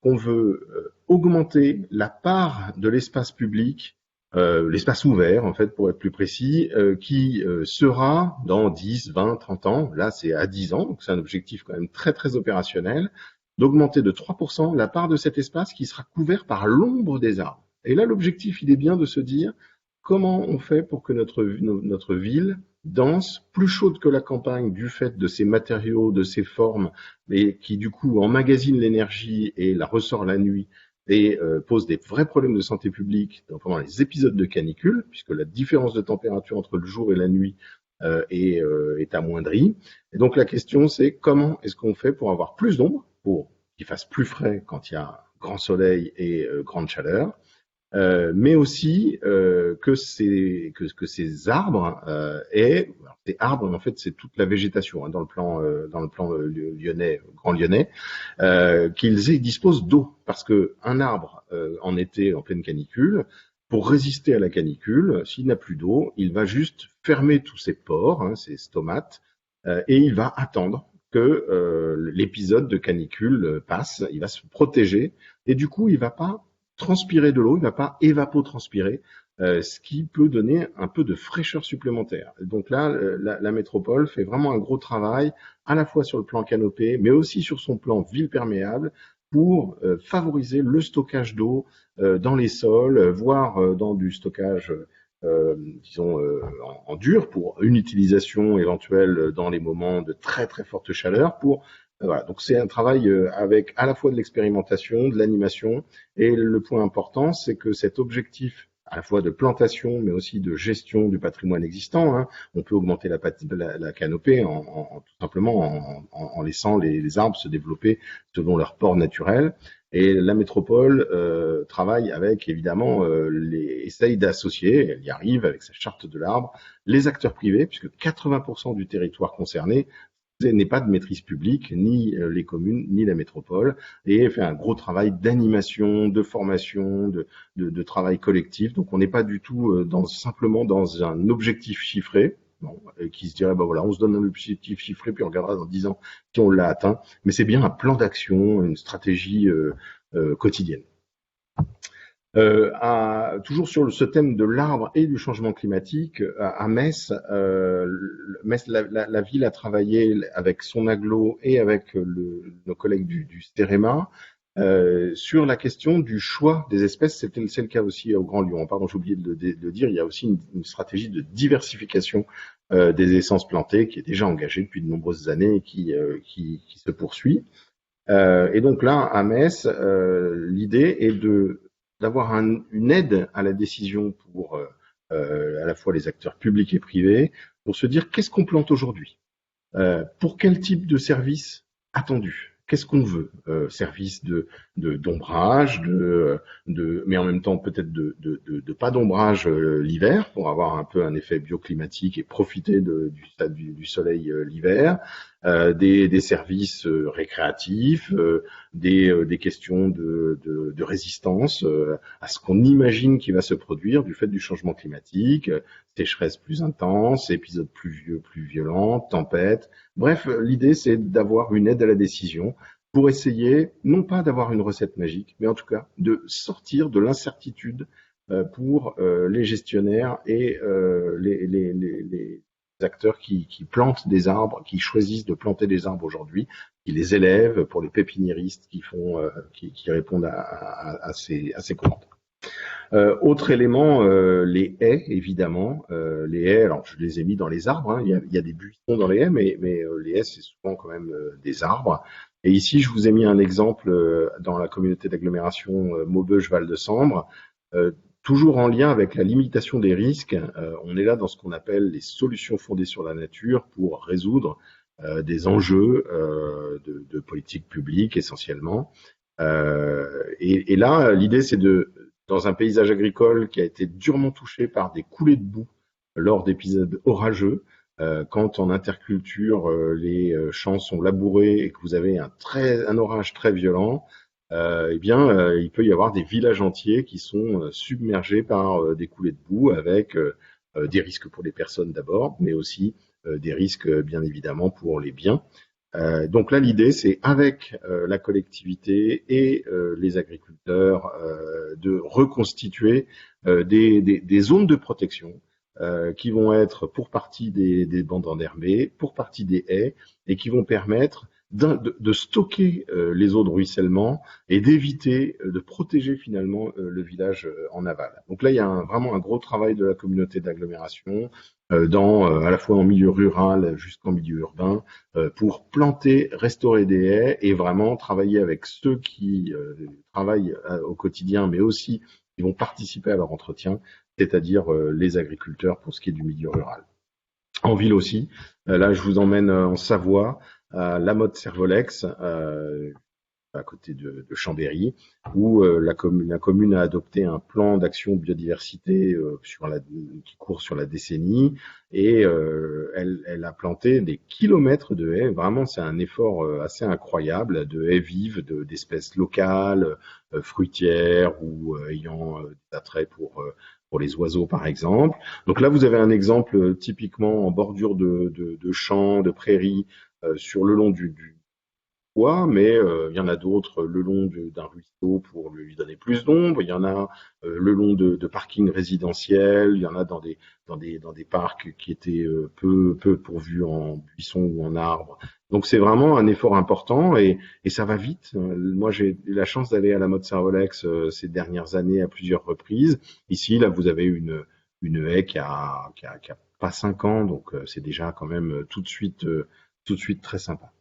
qu'on veut augmenter la part de l'espace public, l'espace ouvert, en fait, pour être plus précis, qui sera dans 10, 20, 30 ans, là c'est à 10 ans, donc c'est un objectif quand même très très opérationnel, d'augmenter de 3% la part de cet espace qui sera couvert par l'ombre des arbres. Et là, l'objectif, il est bien de se dire comment on fait pour que notre ville dense, plus chaude que la campagne du fait de ces matériaux, de ces formes, et qui du coup emmagasinent l'énergie et la ressort la nuit et pose des vrais problèmes de santé publique pendant les épisodes de canicule, puisque la différence de température entre le jour et la nuit est amoindrie. Et donc la question c'est comment est-ce qu'on fait pour avoir plus d'ombre, pour qu'il fasse plus frais quand il y a grand soleil et grande chaleur, mais aussi que ces arbres ces arbres en fait c'est toute la végétation dans le plan lyonnais, grand lyonnais, qu'ils disposent d'eau, parce que un arbre en été en pleine canicule, pour résister à la canicule, s'il n'a plus d'eau, il va juste fermer tous ses pores, ses stomates, et il va attendre que l'épisode de canicule passe, il va se protéger, et du coup il va pas transpirer de l'eau, il ne va pas évapotranspirer, ce qui peut donner un peu de fraîcheur supplémentaire. Donc là, la métropole fait vraiment un gros travail, à la fois sur le plan canopé, mais aussi sur son plan ville perméable, pour favoriser le stockage d'eau dans les sols, voire dans du stockage disons en dur, pour une utilisation éventuelle dans les moments de très très forte chaleur, pour voilà, donc c'est un travail avec à la fois de l'expérimentation, de l'animation, et le point important, c'est que cet objectif à la fois de plantation, mais aussi de gestion du patrimoine existant, hein, on peut augmenter la canopée tout simplement en laissant les arbres se développer selon leur port naturel. Et la métropole travaille avec, évidemment, essaye d'associer, elle y arrive avec sa charte de l'arbre, les acteurs privés, puisque 80% du territoire concerné n'est pas de maîtrise publique, ni les communes, ni la métropole, et fait un gros travail d'animation, de formation, de travail collectif. Donc on n'est pas du tout simplement dans un objectif chiffré, qui se dirait, bah voilà, on se donne un objectif chiffré, puis on regardera dans 10 ans si on l'a atteint, mais c'est bien un plan d'action, une stratégie quotidienne. Toujours sur ce thème de l'arbre et du changement climatique, à Metz, la ville a travaillé avec son agglo et avec nos collègues du Stéréma sur la question du choix des espèces. C'est le cas aussi au Grand Lyon. Pardon, j'ai oublié de le dire, il y a aussi une stratégie de diversification des essences plantées qui est déjà engagée depuis de nombreuses années et qui se poursuit. Et donc là, à Metz, l'idée est d'avoir une aide à la décision pour à la fois les acteurs publics et privés, pour se dire qu'est-ce qu'on plante aujourd'hui, pour quel type de service attendu. Qu'est-ce qu'on veut? Service d'ombrage, mais en même temps peut-être de pas d'ombrage l'hiver pour avoir un peu un effet bioclimatique et profiter du soleil l'hiver. Des services récréatifs, des questions de résistance à ce qu'on imagine qui va se produire du fait du changement climatique, sécheresse plus intense, épisodes pluvieux plus violents, tempêtes. Bref, l'idée, c'est d'avoir une aide à la décision pour essayer, non pas d'avoir une recette magique, mais en tout cas de sortir de l'incertitude pour les gestionnaires et les acteurs qui plantent des arbres, qui choisissent de planter des arbres aujourd'hui, qui les élèvent, pour les pépiniéristes qui répondent à ces commandes. Autre élément, les haies, évidemment. Les haies, alors je les ai mis dans les arbres, hein. Il y a des buissons dans les haies, mais les haies, c'est souvent quand même des arbres. Et ici, je vous ai mis un exemple dans la communauté d'agglomération Maubeuge-Val de Sambre, toujours en lien avec la limitation des risques. On est là dans ce qu'on appelle les solutions fondées sur la nature pour résoudre des enjeux de politique publique essentiellement. Et là, l'idée, c'est dans un paysage agricole qui a été durement touché par des coulées de boue lors d'épisodes orageux, quand en interculture les champs sont labourés et que vous avez un orage très violent, il peut y avoir des villages entiers qui sont submergés par des coulées de boue avec des risques pour les personnes d'abord, mais aussi des risques bien évidemment pour les biens. Donc là, l'idée, c'est avec la collectivité et les agriculteurs de reconstituer des zones de protection qui vont être pour partie des bandes enherbées, pour partie des haies, et qui vont permettre de stocker les eaux de ruissellement et d'éviter de protéger finalement le village en aval. Donc là, il y a vraiment un gros travail de la communauté d'agglomération à la fois en milieu rural jusqu'en milieu urbain, pour planter, restaurer des haies et vraiment travailler avec ceux qui travaillent au quotidien, mais aussi qui vont participer à leur entretien, c'est-à-dire les agriculteurs pour ce qui est du milieu rural. En ville aussi, là je vous emmène en Savoie, à La Motte-Servolex, à côté de Chambéry, où la commune a adopté un plan d'action biodiversité qui court sur la décennie, et elle a planté des kilomètres de haies. Vraiment, c'est un effort assez incroyable de haies vives, d'espèces locales, fruitières ou ayant des attraits pour les oiseaux, par exemple. Donc là, vous avez un exemple typiquement en bordure de champs, de prairies, sur le long du bois, mais il y en a d'autres le long d'un ruisseau pour lui donner plus d'ombre. Il y en a le long de parkings résidentiels. Il y en a dans des parcs qui étaient peu pourvus en buissons ou en arbres. Donc c'est vraiment un effort important et ça va vite. Moi j'ai eu la chance d'aller à la Motte-Servolex ces dernières années à plusieurs reprises. Ici là vous avez une haie qui a pas 5 ans, donc c'est déjà quand même tout de suite très sympa.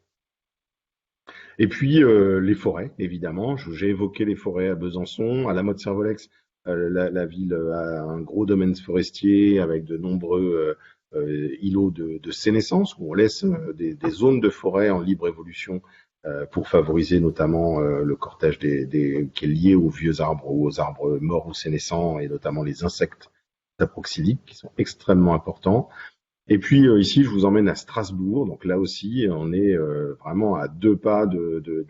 Et puis les forêts, évidemment. J'ai évoqué les forêts à Besançon, à la Motte-Servolex. La ville a un gros domaine forestier avec de nombreux îlots de sénescence où on laisse des zones de forêt en libre évolution pour favoriser notamment le cortège qui est lié aux vieux arbres ou aux arbres morts ou sénescents, et notamment les insectes saproxyliques qui sont extrêmement importants. Et puis ici, je vous emmène à Strasbourg. Donc là aussi, on est vraiment à 2 pas de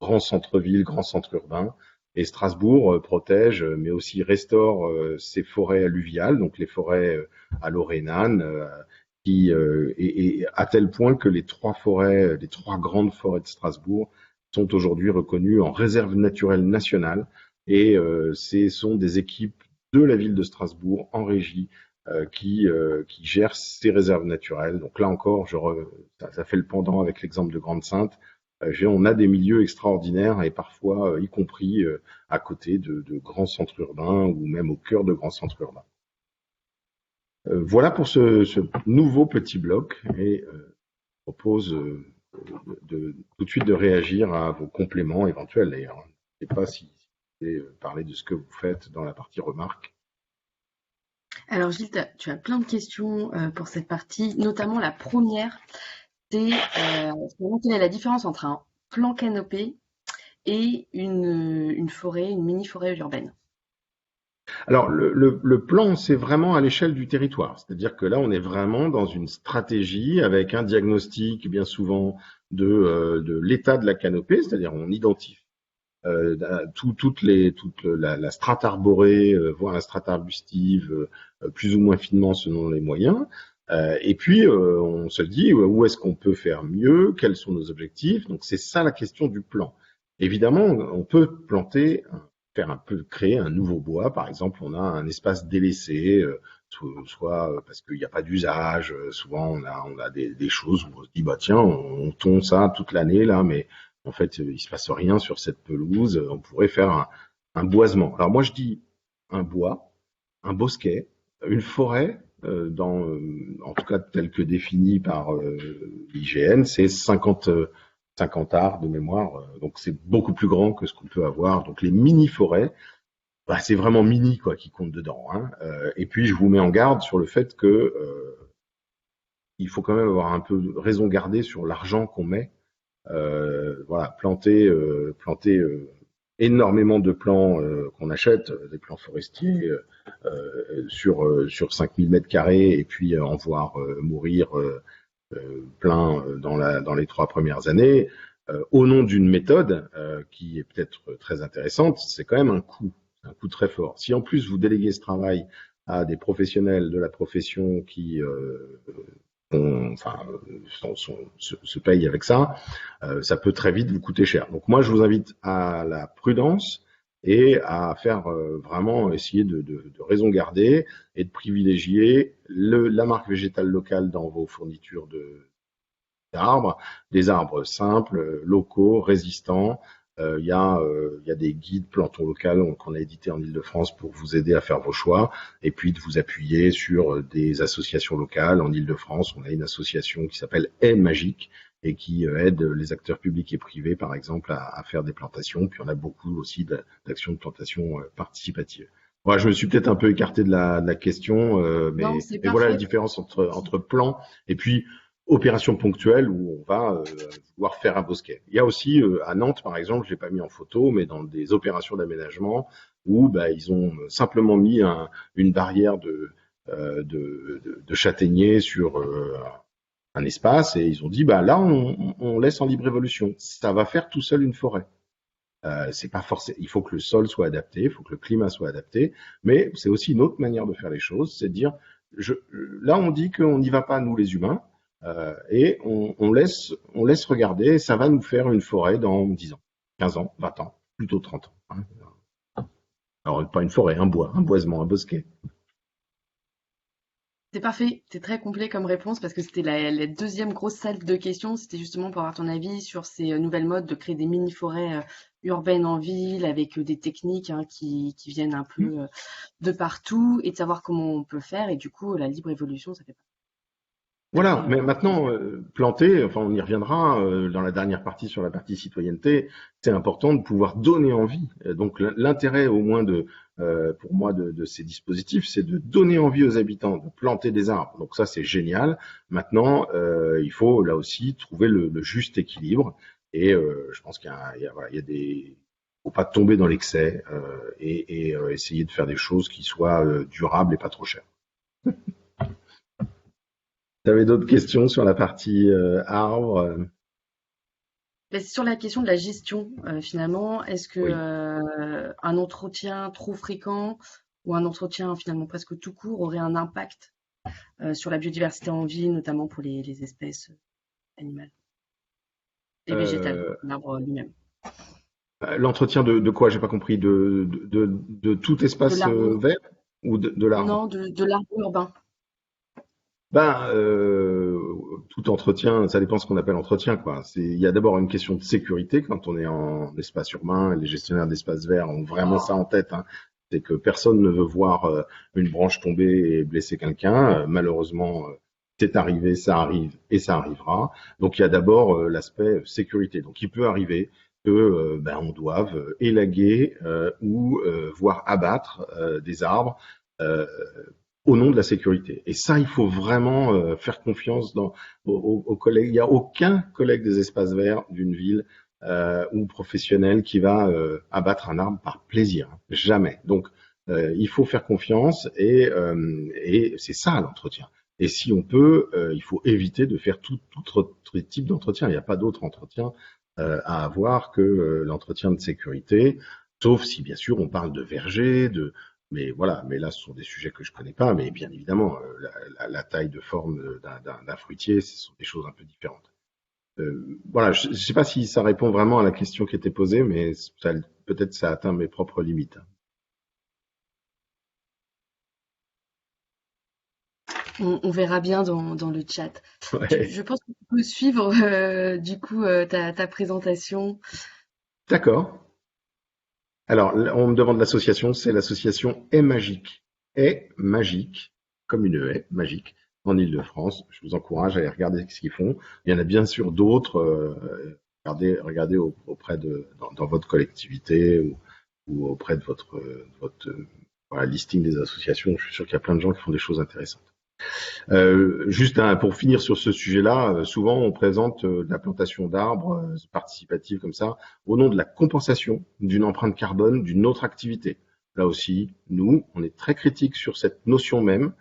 grands centres-villes, grands centres urbains. Et Strasbourg protège, mais aussi restaure ses forêts alluviales, donc les forêts à l'eau rhénane, et à tel point que les 3 grandes forêts de Strasbourg sont aujourd'hui reconnues en réserve naturelle nationale. Et ce sont des équipes de la ville de Strasbourg en régie qui gère ces réserves naturelles. Donc là encore, ça fait le pendant avec l'exemple de Grande-Synthe. On a des milieux extraordinaires et parfois, y compris à côté de grands centres urbains ou même au cœur de grands centres urbains. Voilà pour ce nouveau petit bloc, et je propose tout de suite de réagir à vos compléments éventuels. D'ailleurs, je ne sais pas si vous voulez parler de ce que vous faites dans la partie remarques. Alors Gilles, tu as plein de questions pour cette partie, notamment la première, c'est finalement, quelle est la différence entre un plan canopé et une forêt, une mini-forêt urbaine? Alors, le plan, c'est vraiment à l'échelle du territoire. C'est-à-dire que là, on est vraiment dans une stratégie avec un diagnostic, bien souvent, de l'état de la canopée, c'est-à-dire on identifie toute la strate arborée, voire la strate arbustive, plus ou moins finement selon les moyens. Et puis, on se dit où est-ce qu'on peut faire mieux, quels sont nos objectifs. Donc, c'est ça la question du plan. Évidemment, on peut planter, faire un peu, créer un nouveau bois. Par exemple, on a un espace délaissé, soit parce qu'il n'y a pas d'usage. Souvent, on a des choses où on se dit, bah tiens, on tond ça toute l'année là, mais en fait, il se passe rien sur cette pelouse. On pourrait faire un boisement. Alors moi, je dis un bois, un bosquet, une forêt, en tout cas tel que défini par l'IGN, c'est 50 arts de mémoire. Donc c'est beaucoup plus grand que ce qu'on peut avoir. Donc les mini-forêts, bah, c'est vraiment mini quoi qui compte dedans. Hein. Et puis je vous mets en garde sur le fait que il faut quand même avoir un peu raison gardée sur l'argent qu'on met. Voilà, planter énormément de plants qu'on achète, des plants forestiers sur 5000 mètres carrés et puis en voir mourir plein dans les 3 premières années, au nom d'une méthode qui est peut-être très intéressante, c'est quand même un coût très fort. Si en plus vous déléguez ce travail à des professionnels de la profession qui enfin, se payent avec ça, ça peut très vite vous coûter cher. Donc moi, je vous invite à la prudence et à faire vraiment essayer de raison garder et de privilégier la marque végétale locale dans vos fournitures d'arbres, des arbres simples, locaux, résistants. Il y a des guides plantons local qu'on a édités en Île-de-France pour vous aider à faire vos choix et puis de vous appuyer sur des associations locales. En Île-de-France, on a une association qui s'appelle Haie Magique et qui aide les acteurs publics et privés, par exemple, à faire des plantations. Puis on a beaucoup aussi d'actions de plantation participatives. Voilà, je me suis peut-être un peu écarté de la question, Non, c'est mais voilà la parfait. différence entre plan et puis opération ponctuelle où on va vouloir faire un bosquet. Il y a aussi à Nantes, par exemple, je l'ai pas mis en photo, mais dans des opérations d'aménagement où bah, ils ont simplement mis une barrière de châtaigniers sur un espace et ils ont dit bah là on laisse en libre évolution. Ça va faire tout seul une forêt. C'est pas forcément. Il faut que le sol soit adapté, il faut que le climat soit adapté, mais c'est aussi une autre manière de faire les choses, c'est de dire je, là on dit qu'on n'y va pas nous les humains et on laisse regarder, et ça va nous faire une forêt dans 10 ans, 15 ans, 20 ans, plutôt 30 ans. Hein. Alors pas une forêt, un bois, un boisement, un bosquet. C'est parfait, c'est très complet comme réponse parce que c'était la deuxième grosse salle de questions. C'était justement pour avoir ton avis sur ces nouvelles modes de créer des mini-forêts urbaines en ville avec des techniques hein, qui viennent un peu de partout et de savoir comment on peut faire. Et du coup, la libre évolution, ça fait tout à Voilà, fait mais sens. maintenant, planter, enfin on y reviendra dans la dernière partie sur la partie citoyenneté, c'est important de pouvoir donner envie. Donc l'intérêt au moins pour moi de ces dispositifs, c'est de donner envie aux habitants de planter des arbres. Donc ça c'est génial. Maintenant, il faut là aussi trouver le juste équilibre et je pense voilà, il y a des faut pas tomber dans l'excès et essayer de faire des choses qui soient durables et pas trop chères. Tu avais d'autres questions sur la partie arbre? Mais sur la question de la gestion, finalement, est-ce que Oui. un entretien trop fréquent ou un entretien finalement presque tout court aurait un impact sur la biodiversité en ville, notamment pour les espèces animales et végétales, Euh, l'arbre lui-même? L'entretien de quoi? J'ai pas compris. De tout De espace l'arbre, vert ou de l'arbre? non, de l'arbre urbain. Ben, tout entretien, ça dépend ce qu'on appelle entretien, quoi. Il y a d'abord une question de sécurité quand on est en espace urbain. Les gestionnaires d'espaces verts ont vraiment ça en tête, hein. C'est que personne ne veut voir une branche tomber et blesser quelqu'un. Malheureusement, c'est arrivé, ça arrive et ça arrivera. Donc il y a d'abord l'aspect sécurité. Donc il peut arriver que ben, on doive élaguer ou voire abattre des arbres. Euh, au nom de la sécurité. Et ça, il faut vraiment faire confiance aux collègues. Il n'y a aucun collègue des espaces verts d'une ville ou professionnel qui va abattre un arbre par plaisir. Jamais. Donc, il faut faire confiance et c'est ça l'entretien. Et si on peut, il faut éviter de faire tout autre type d'entretien. Il n'y a pas d'autre entretien à avoir que l'entretien de sécurité, sauf si bien sûr on parle de verger, mais voilà, mais là ce sont des sujets que je connais pas, mais bien évidemment la taille de forme d'un fruitier, ce sont des choses un peu différentes. Voilà, je ne sais pas si ça répond vraiment à la question qui était posée, mais peut-être ça atteint mes propres limites. On verra bien dans le chat. Ouais. Je pense qu'on peut suivre du coup ta présentation. D'accord. Alors, on me demande l'association, c'est l'association Est Magique. Est Magique, comme une haie, magique, en Île-de-France. Je vous encourage à aller regarder ce qu'ils font. Il y en a bien sûr d'autres. Regardez auprès dans votre collectivité ou auprès de votre voilà, listing des associations. Je suis sûr qu'il y a plein de gens qui font des choses intéressantes. Juste pour finir sur ce sujet-là, souvent on présente la plantation d'arbres participative comme ça au nom de la compensation d'une empreinte carbone d'une autre activité. Là aussi, nous, on est très critiques sur cette notion même.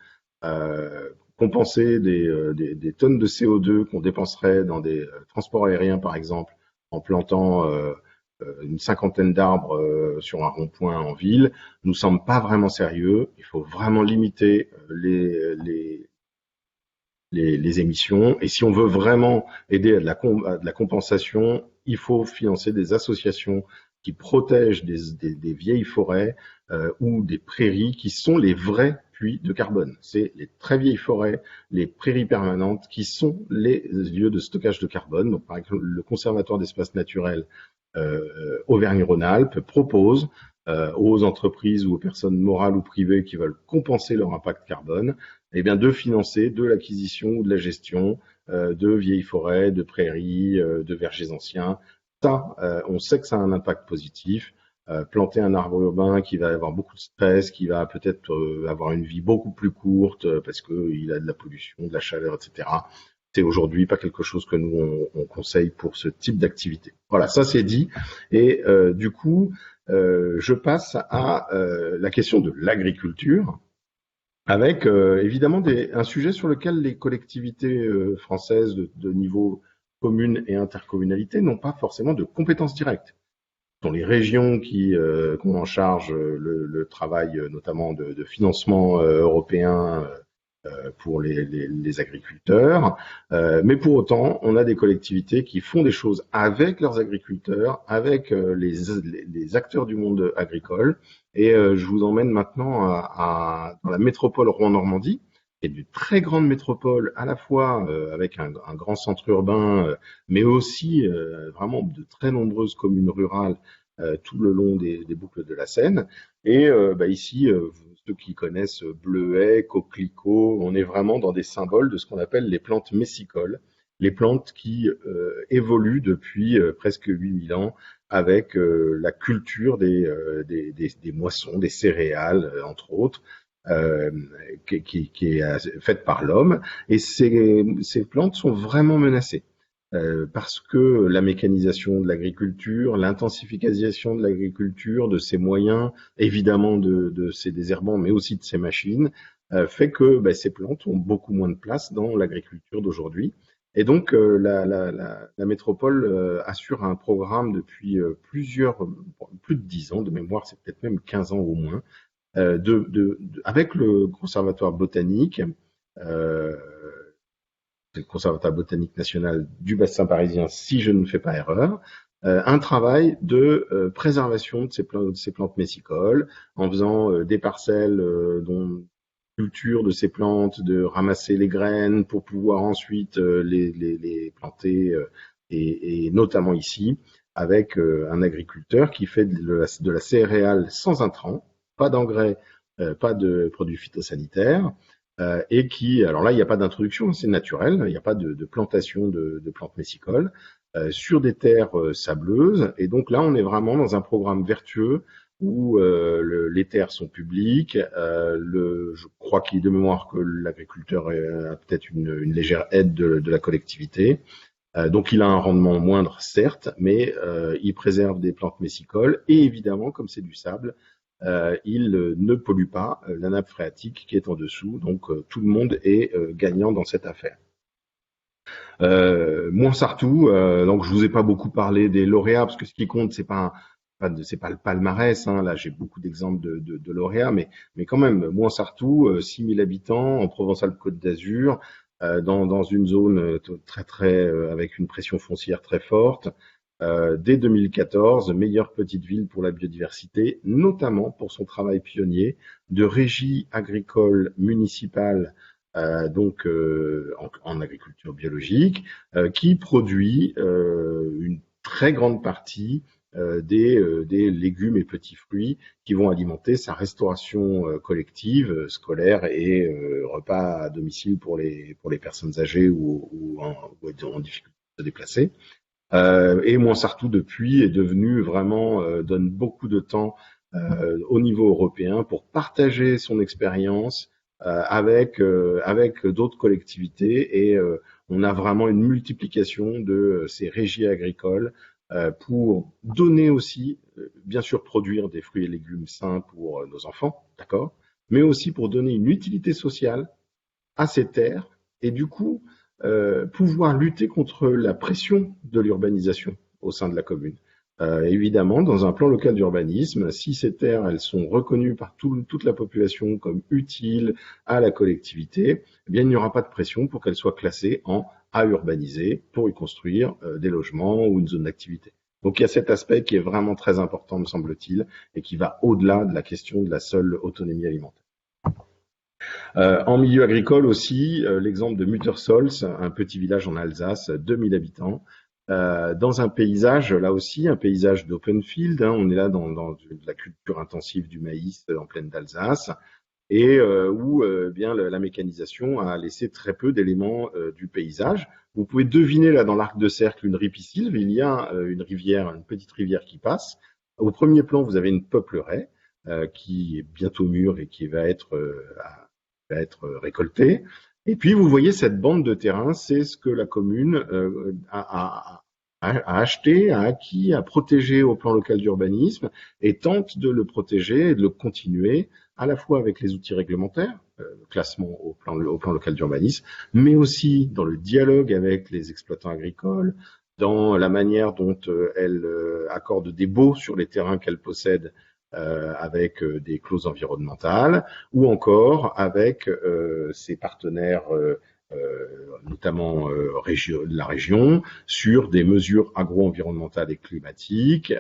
Compenser des tonnes de CO2 qu'on dépenserait dans des transports aériens, par exemple, en plantant une cinquantaine d'arbres sur un rond-point en ville, nous semble pas vraiment sérieux. Il faut vraiment limiter les émissions. Et si on veut vraiment aider à de la compensation, il faut financer des associations qui protègent des vieilles forêts ou des prairies qui sont les vrais puits de carbone. C'est les très vieilles forêts, les prairies permanentes qui sont les lieux de stockage de carbone. Donc, par exemple, le Conservatoire d'espaces naturels Auvergne-Rhône-Alpes propose aux entreprises ou aux personnes morales ou privées qui veulent compenser leur impact carbone, eh bien de financer de l'acquisition ou de la gestion de vieilles forêts, de prairies, de vergers anciens. Ça, on sait que ça a un impact positif. Planter un arbre urbain qui va avoir beaucoup de stress, qui va peut-être avoir une vie beaucoup plus courte parce qu'il a de la pollution, de la chaleur, etc. C'est aujourd'hui pas quelque chose que nous on conseille pour ce type d'activité. Voilà, ça c'est dit. Et du coup, je passe à la question de l'agriculture, avec évidemment un sujet sur lequel les collectivités françaises de niveau commune et intercommunalité n'ont pas forcément de compétences directes. Ce sont les régions qui ont en charge le travail notamment de financement européen pour les agriculteurs. Mais pour autant, on a des collectivités qui font des choses avec leurs agriculteurs, avec les acteurs du monde agricole. Et je vous emmène maintenant dans la métropole Rouen-Normandie, qui est une très grande métropole, à la fois avec un grand centre urbain, mais aussi vraiment de très nombreuses communes rurales tout le long des boucles de la Seine. Et ici, ceux qui connaissent bleuets, coquelicots, on est vraiment dans des symboles de ce qu'on appelle les plantes messicoles, les plantes qui évoluent depuis presque 8000 ans avec la culture des moissons, des céréales, entre autres, qui est faite par l'homme. Et ces plantes sont vraiment menacées. Parce que la mécanisation de l'agriculture, l'intensification de l'agriculture, de ses moyens, évidemment de ses désherbants, mais aussi de ses machines, fait que ces plantes ont beaucoup moins de place dans l'agriculture d'aujourd'hui. Et donc la métropole assure un programme depuis plus de 10 ans, de mémoire c'est peut-être même 15 ans au moins, avec le Conservatoire botanique, c'est le Conservatoire botanique national du bassin parisien, si je ne fais pas erreur, un travail de préservation de ces plantes messicoles, en faisant des parcelles dont culture de ces plantes, de ramasser les graines pour pouvoir ensuite les planter, et notamment ici, avec un agriculteur qui fait de la céréale sans intrants, pas d'engrais, pas de produits phytosanitaires, et qui, alors là, il n'y a pas d'introduction, c'est naturel, il n'y a pas de plantation de plantes messicoles, sur des terres sableuses. Et donc là, on est vraiment dans un programme vertueux où les terres sont publiques. Je crois qu'il est de mémoire que l'agriculteur a peut-être une légère aide de la collectivité. Donc il a un rendement moindre, certes, mais il préserve des plantes messicoles et évidemment, comme c'est du sable, il ne pollue pas la nappe phréatique qui est en dessous. Donc tout le monde est gagnant dans cette affaire. Montsartou, donc je vous ai pas beaucoup parlé des lauréats parce que ce qui compte c'est pas le palmarès, hein. Là j'ai beaucoup d'exemples de lauréats, mais quand même Montsartou, 6000 habitants en Provence-Alpes-Côte d'Azur, dans une zone très avec une pression foncière très forte. Dès 2014, meilleure petite ville pour la biodiversité, notamment pour son travail pionnier de régie agricole municipale, en agriculture biologique, qui produit une très grande partie des légumes et petits fruits qui vont alimenter sa restauration collective, scolaire et repas à domicile pour les personnes âgées ou en difficulté de se déplacer. Et Montsartou depuis est devenu vraiment donne beaucoup de temps au niveau européen pour partager son expérience avec d'autres collectivités et on a vraiment une multiplication de ces régies agricoles pour donner aussi, bien sûr, produire des fruits et légumes sains pour nos enfants, d'accord, mais aussi pour donner une utilité sociale à ces terres et du coup pouvoir lutter contre la pression de l'urbanisation au sein de la commune. Évidemment, dans un plan local d'urbanisme, si ces terres elles sont reconnues par toute la population comme utiles à la collectivité, eh bien il n'y aura pas de pression pour qu'elles soient classées en à urbaniser pour y construire des logements ou une zone d'activité. Donc il y a cet aspect qui est vraiment très important, me semble-t-il, et qui va au-delà de la question de la seule autonomie alimentaire. En milieu agricole aussi, l'exemple de Muttersolz, un petit village en Alsace, 2000 habitants, dans un paysage, là aussi, un paysage d'open field, hein, on est là dans de la culture intensive du maïs en pleine d'Alsace, et où bien la mécanisation a laissé très peu d'éléments du paysage. Vous pouvez deviner là dans l'arc de cercle une ripisylve, il y a une rivière, une petite rivière qui passe. Au premier plan, vous avez une peupleraie qui est bientôt mûre et qui va être récoltée. Et puis vous voyez cette bande de terrain, c'est ce que la commune a acheté, a acquis, a protégé au plan local d'urbanisme et tente de le protéger et de le continuer à la fois avec les outils réglementaires, classement au plan local d'urbanisme, mais aussi dans le dialogue avec les exploitants agricoles, dans la manière dont elle accorde des baux sur les terrains qu'elle possède avec des clauses environnementales, ou encore avec ses partenaires notamment de la région, sur des mesures agro-environnementales et climatiques,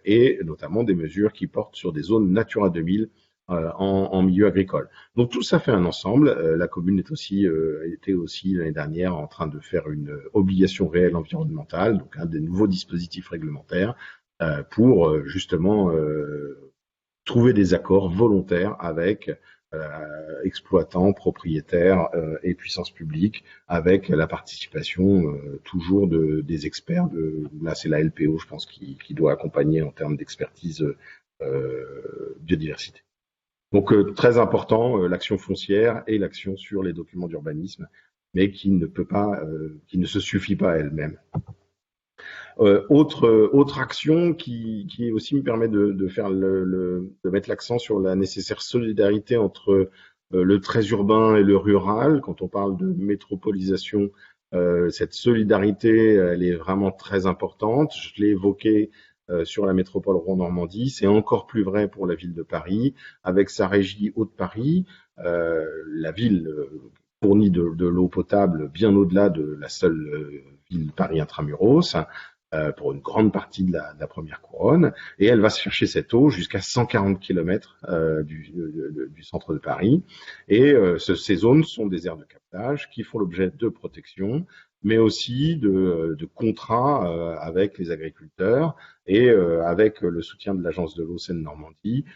et notamment des mesures qui portent sur des zones Natura 2000 en milieu agricole. Donc tout ça fait un ensemble. La commune était aussi l'année dernière en train de faire une obligation réelle environnementale, donc des nouveaux dispositifs réglementaires pour justement trouver des accords volontaires avec exploitants, propriétaires et puissances publiques, avec la participation toujours des experts. Là, c'est la LPO, je pense, qui doit accompagner en termes d'expertise biodiversité. Donc très important, l'action foncière et l'action sur les documents d'urbanisme, mais qui ne se suffit pas à elle-même. Autre action qui aussi me permet de mettre l'accent sur la nécessaire solidarité entre le très urbain et le rural. Quand on parle de métropolisation, cette solidarité, elle est vraiment très importante. Je l'ai évoqué sur la métropole Rouen-Normandie. C'est encore plus vrai pour la ville de Paris, avec sa régie Hauts-de-Paris. La ville fournit de l'eau potable bien au-delà de la seule ville Paris intramuros, pour une grande partie de la première couronne, et elle va chercher cette eau jusqu'à 140 km du centre de Paris. Et ces zones sont des aires de captage qui font l'objet de protection, mais aussi de contrats avec les agriculteurs et avec le soutien de l'agence de l'eau Seine-Normandie.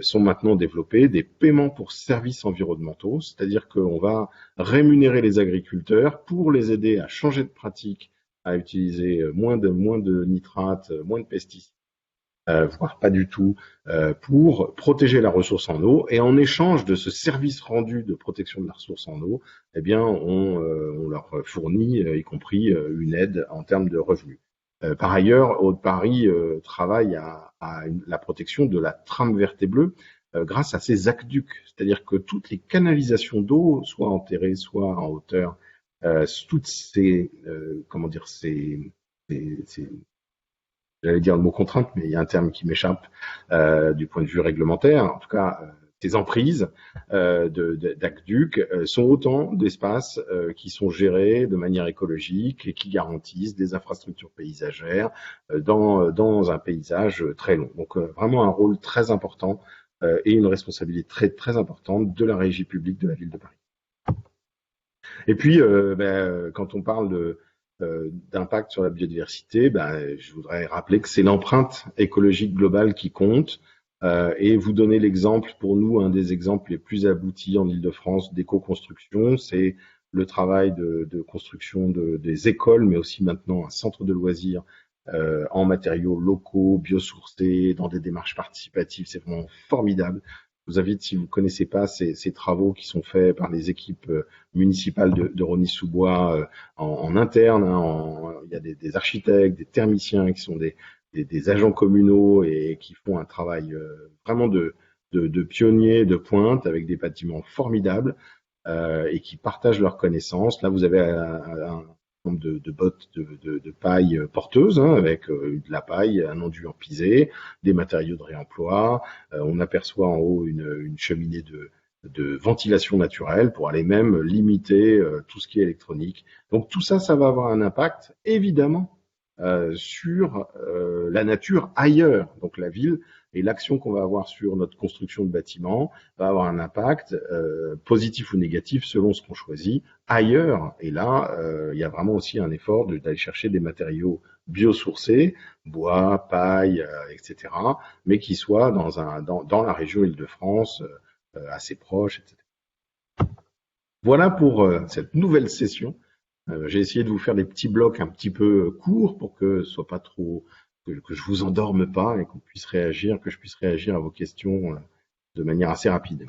Sont maintenant développés des paiements pour services environnementaux, c'est-à-dire qu'on va rémunérer les agriculteurs pour les aider à changer de pratique, à utiliser moins de nitrates, moins de pesticides, voire pas du tout, pour protéger la ressource en eau. Et en échange de ce service rendu de protection de la ressource en eau, eh bien, on leur fournit, y compris une aide en termes de revenus. Par ailleurs, Haute-Paris travaille à la protection de la trame verte et bleue grâce à ces aqueducs, c'est-à-dire que toutes les canalisations d'eau, soit enterrées, soit en hauteur, toutes ces, comment dire, j'allais dire le mot contrainte, mais il y a un terme qui m'échappe du point de vue réglementaire. En tout cas, ces emprises d'aqueducs sont autant d'espaces qui sont gérés de manière écologique et qui garantissent des infrastructures paysagères dans un paysage très long. Donc vraiment un rôle très important et une responsabilité très très importante de la régie publique de la ville de Paris. Et puis, quand on parle d'impact sur la biodiversité, je voudrais rappeler que c'est l'empreinte écologique globale qui compte. Et vous donner l'exemple, pour nous, un des exemples les plus aboutis en Île-de-France d'éco-construction, c'est le travail de construction des écoles, mais aussi maintenant un centre de loisirs en matériaux locaux, biosourcés, dans des démarches participatives. C'est vraiment formidable. Je vous invite, si vous ne connaissez pas ces travaux qui sont faits par les équipes municipales de Rosny-sous-Bois en interne. Il y a des architectes, des thermiciens qui sont des agents communaux et qui font un travail vraiment de pionniers, de pointe, avec des bâtiments formidables et qui partagent leurs connaissances. Là, vous avez un nombre de bottes de paille porteuses, avec de la paille, un enduit en pisé, des matériaux de réemploi. On aperçoit en haut une cheminée de ventilation naturelle pour aller même limiter tout ce qui est électronique. Donc tout ça, ça va avoir un impact, évidemment, sur la nature ailleurs. Donc la ville et l'action qu'on va avoir sur notre construction de bâtiments va avoir un impact positif ou négatif selon ce qu'on choisit ailleurs. Et là, il y a vraiment aussi un effort d'aller chercher des matériaux biosourcés, bois, paille, etc., mais qui soient dans la région Île-de-France, assez proche, etc. Voilà pour cette nouvelle session. J'ai essayé de vous faire des petits blocs un petit peu courts pour que ce soit pas trop, que je vous endorme pas et qu'on puisse réagir, que je puisse réagir à vos questions de manière assez rapide.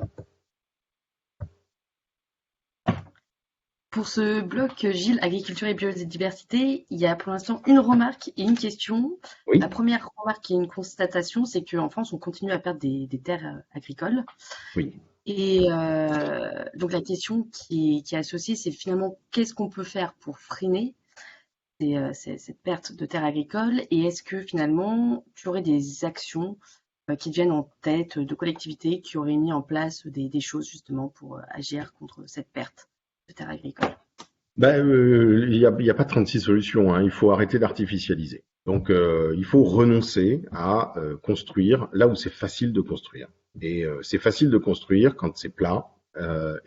Pour ce bloc, Gilles, agriculture et biodiversité, il y a pour l'instant une remarque et une question. Oui. La première remarque et une constatation, c'est qu'en France, on continue à perdre des terres agricoles. Oui. Et donc la question qui est associée, c'est finalement qu'est-ce qu'on peut faire pour freiner cette perte de terres agricoles, et est-ce que finalement tu aurais des actions qui te viennent en tête de collectivités qui auraient mis en place des choses justement pour agir contre cette perte de terres agricoles? Il y a pas 36 solutions, hein. Il faut arrêter d'artificialiser. Donc il faut renoncer à construire là où c'est facile de construire. Et c'est facile de construire quand c'est plat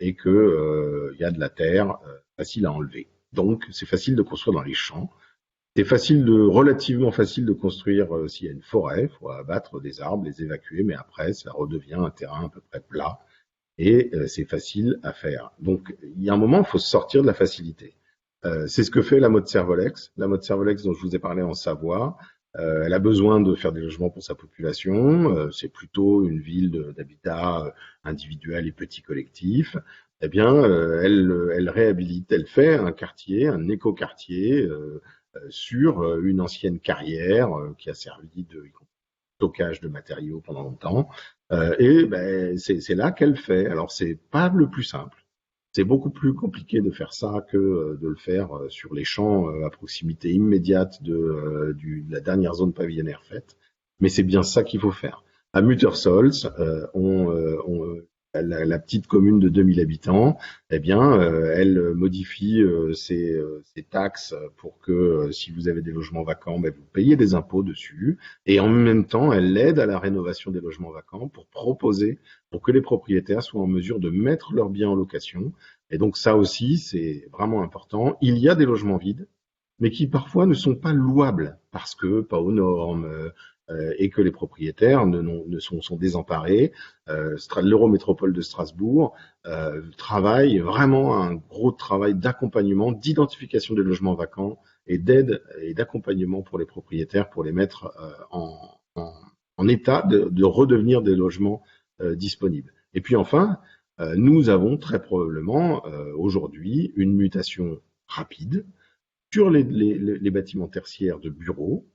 et que il y a de la terre facile à enlever. Donc c'est facile de construire dans les champs. C'est relativement facile de construire s'il y a une forêt. Il faut abattre des arbres, les évacuer, mais après ça redevient un terrain à peu près plat et c'est facile à faire. Donc il y a un moment, il faut sortir de la facilité. C'est ce que fait la mode Servolex. La mode Servolex dont je vous ai parlé en Savoie. Elle a besoin de faire des logements pour sa population. C'est plutôt une ville d'habitat individuel et petit collectif. Eh bien, elle réhabilite, elle fait un quartier, un écoquartier sur une ancienne carrière qui a servi de stockage de matériaux pendant longtemps. C'est là qu'elle fait. Alors, c'est pas le plus simple. C'est beaucoup plus compliqué de faire ça que de le faire sur les champs à proximité immédiate de la dernière zone pavillonnaire faite. Mais c'est bien ça qu'il faut faire. À Muttersols, la petite commune de 2000 habitants, eh bien, elle modifie ses taxes pour que si vous avez des logements vacants, vous payez des impôts dessus. Et en même temps, elle aide à la rénovation des logements vacants pour que les propriétaires soient en mesure de mettre leurs biens en location. Et donc ça aussi, c'est vraiment important. Il y a des logements vides, mais qui parfois ne sont pas louables parce que pas aux normes et que les propriétaires sont désemparés. L'Eurométropole de Strasbourg travaille vraiment un gros travail d'accompagnement, d'identification des logements vacants et d'aide et d'accompagnement pour les propriétaires pour les mettre en état de redevenir des logements disponibles. Et puis enfin, nous avons très probablement aujourd'hui une mutation rapide sur les bâtiments tertiaires de bureaux,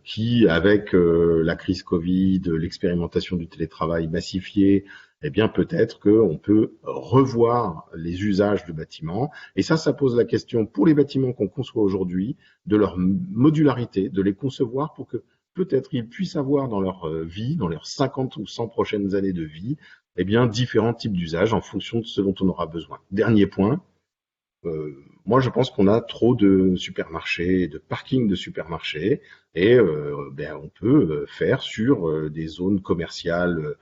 qui, avec la crise Covid, l'expérimentation du télétravail massifié, eh bien peut-être qu'on peut revoir les usages du bâtiment. Et ça pose la question pour les bâtiments qu'on conçoit aujourd'hui, de leur modularité, de les concevoir pour que peut-être ils puissent avoir dans leur vie, dans leurs 50 ou 100 prochaines années de vie, eh bien différents types d'usages en fonction de ce dont on aura besoin. Dernier point, moi, je pense qu'on a trop de supermarchés, de parkings de supermarchés, et on peut faire sur des zones commerciales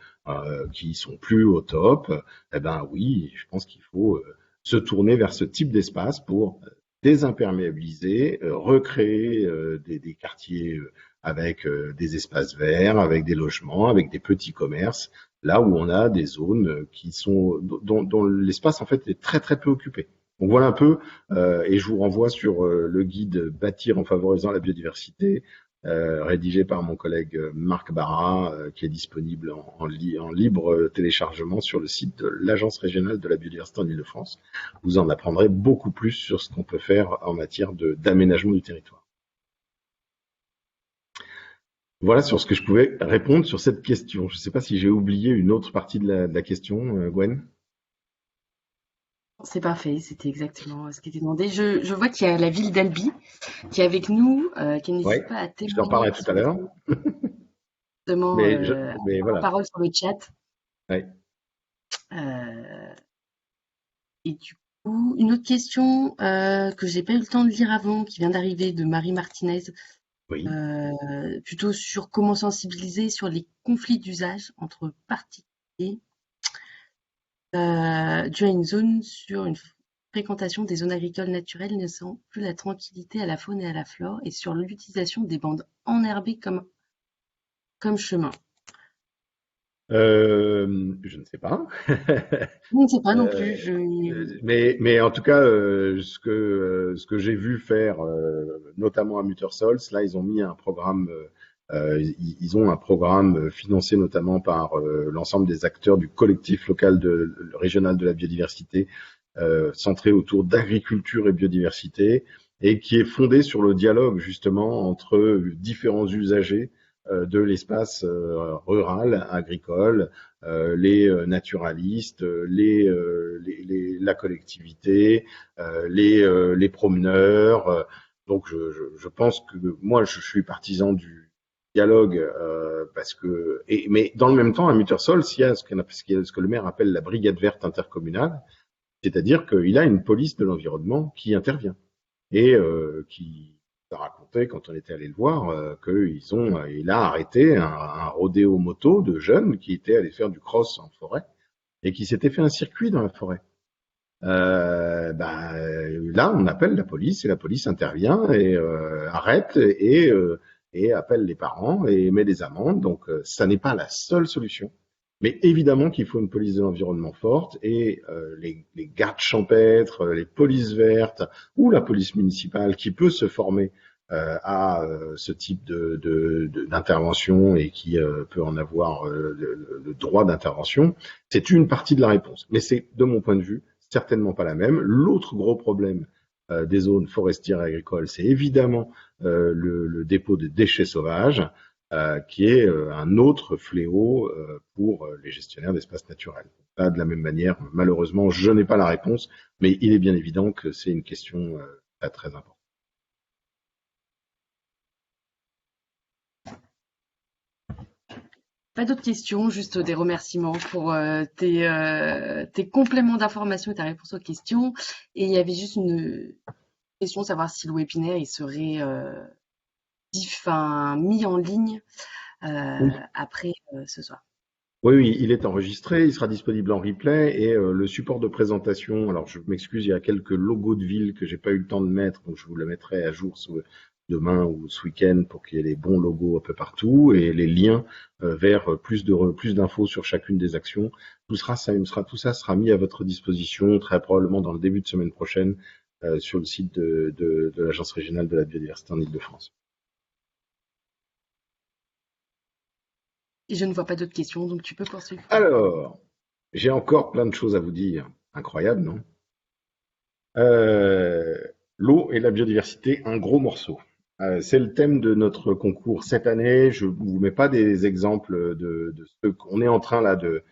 qui sont plus au top. Eh ben oui, je pense qu'il faut se tourner vers ce type d'espace pour désimperméabiliser, recréer des quartiers avec des espaces verts, avec des logements, avec des petits commerces, là où on a des zones qui sont dont l'espace en fait est très très peu occupé. Donc voilà un peu, et je vous renvoie sur le guide Bâtir en favorisant la biodiversité, rédigé par mon collègue Marc Barra, qui est disponible en libre téléchargement sur le site de l'Agence régionale de la biodiversité en Île-de-France. Vous en apprendrez beaucoup plus sur ce qu'on peut faire en matière d'aménagement du territoire. Voilà sur ce que je pouvais répondre sur cette question. Je ne sais pas si j'ai oublié une autre partie de la question, Gwen. C'est parfait, c'était exactement ce qui était demandé. Je vois qu'il y a la ville d'Albi qui est avec nous, qui Oui, n'hésite pas à je t'en parlerai témoigner tout à l'heure. justement Mais la voilà. parole sur le chat. Ouais. Et du coup, une autre question que j'ai pas eu le temps de lire avant, qui vient d'arriver de Marie Martinez, Oui. plutôt sur comment sensibiliser sur les conflits d'usage entre particuliers dû à une zone sur une fréquentation des zones agricoles naturelles ne sent plus la tranquillité à la faune et à la flore et sur l'utilisation des bandes enherbées comme chemin. Je ne sais pas. Je ne sais pas non Euh, plus. mais en tout cas, ce que j'ai vu faire, notamment à Muttersols, là, ils ont mis un programme, ils ont un programme financé notamment par l'ensemble des acteurs du collectif local régional de la biodiversité, centré autour d'agriculture et biodiversité, et qui est fondé sur le dialogue justement entre différents usagers de l'espace rural, agricole, les naturalistes, la collectivité, les promeneurs. Donc je pense que moi je suis partisan du dialogue parce que mais dans le même temps à Muttersols il y a ce que le maire appelle la brigade verte intercommunale, c'est-à-dire qu'il a une police de l'environnement qui intervient et qui a raconté quand on était allé le voir il a arrêté un rodéo moto de jeunes qui étaient allés faire du cross en forêt et qui s'étaient fait un circuit dans la forêt. Là, on appelle la police et la police intervient et arrête et appelle les parents et met des amendes. Donc, ça n'est pas la seule solution. Mais évidemment qu'il faut une police de l'environnement forte et les gardes champêtres, les polices vertes ou la police municipale qui peut se former à ce type d'intervention et qui peut en avoir le droit d'intervention, c'est une partie de la réponse. Mais c'est, de mon point de vue, certainement pas la même. L'autre gros problème des zones forestières et agricoles, c'est évidemment le dépôt de déchets sauvages, qui est un autre fléau pour les gestionnaires d'espaces naturels. Pas de la même manière, malheureusement, je n'ai pas la réponse, mais il est bien évident que c'est une question très, très importante. Pas d'autres questions, juste des remerciements pour tes compléments d'information et ta réponse aux questions. Et il y avait juste une question, savoir si le webinaire il serait mis en ligne Oui. après ce soir. Oui, il est enregistré, il sera disponible en replay et le support de présentation. Alors, je m'excuse, il y a quelques logos de ville que j'ai pas eu le temps de mettre, donc je vous le mettrai à jour demain ou ce week-end pour qu'il y ait les bons logos un peu partout et les liens vers plus d'infos sur chacune des actions. Tout ça sera mis à votre disposition très probablement dans le début de semaine prochaine sur le site de l'Agence régionale de la biodiversité en Île-de-France. Et je ne vois pas d'autres questions, donc tu peux poursuivre. Alors, j'ai encore plein de choses à vous dire. Incroyable, non? Euh, L'eau et la biodiversité, un gros morceau. C'est le thème de notre concours cette année. Je vous mets pas des exemples de ce qu'on est en train là de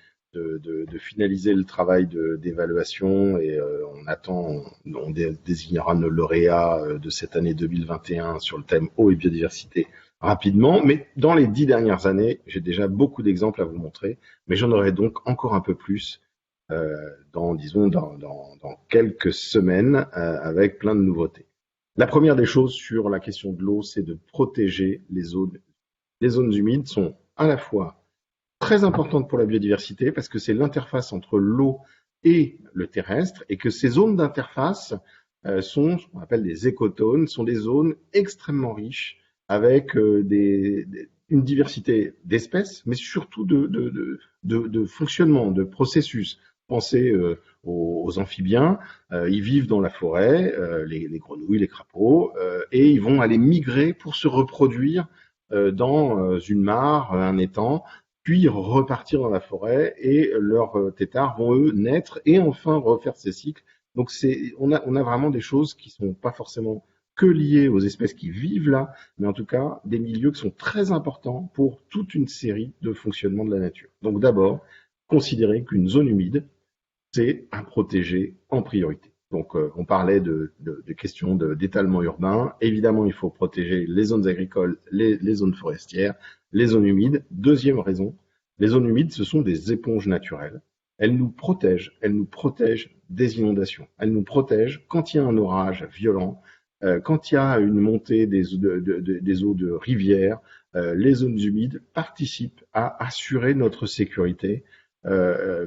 finaliser le travail d'évaluation et on désignera nos lauréats de cette année 2021 sur le thème eau et biodiversité rapidement. Mais dans les 10 dernières années, j'ai déjà beaucoup d'exemples à vous montrer, mais j'en aurai donc encore un peu plus dans quelques semaines avec plein de nouveautés. La première des choses sur la question de l'eau, c'est de protéger les zones. Les zones humides sont à la fois très importantes pour la biodiversité parce que c'est l'interface entre l'eau et le terrestre et que ces zones d'interface sont ce qu'on appelle des écotones, sont des zones extrêmement riches avec une diversité d'espèces, mais surtout de fonctionnement, de processus. Pensez aux amphibiens, ils vivent dans la forêt, les grenouilles, les crapauds, et ils vont aller migrer pour se reproduire dans une mare, un étang, puis repartir dans la forêt, et leurs têtards vont eux naître et enfin refaire ces cycles. Donc on a vraiment des choses qui sont pas forcément que liées aux espèces qui vivent là, mais en tout cas des milieux qui sont très importants pour toute une série de fonctionnements de la nature. Donc d'abord, considérer qu'une zone humide, c'est à protéger en priorité. Donc, on parlait de questions d'étalement urbain. Évidemment, il faut protéger les zones agricoles, les zones forestières, les zones humides. Deuxième raison, les zones humides, ce sont des éponges naturelles. Elles nous protègent des inondations. Elles nous protègent quand il y a un orage violent, quand il y a une montée des eaux de rivière. Les zones humides participent à assurer notre sécurité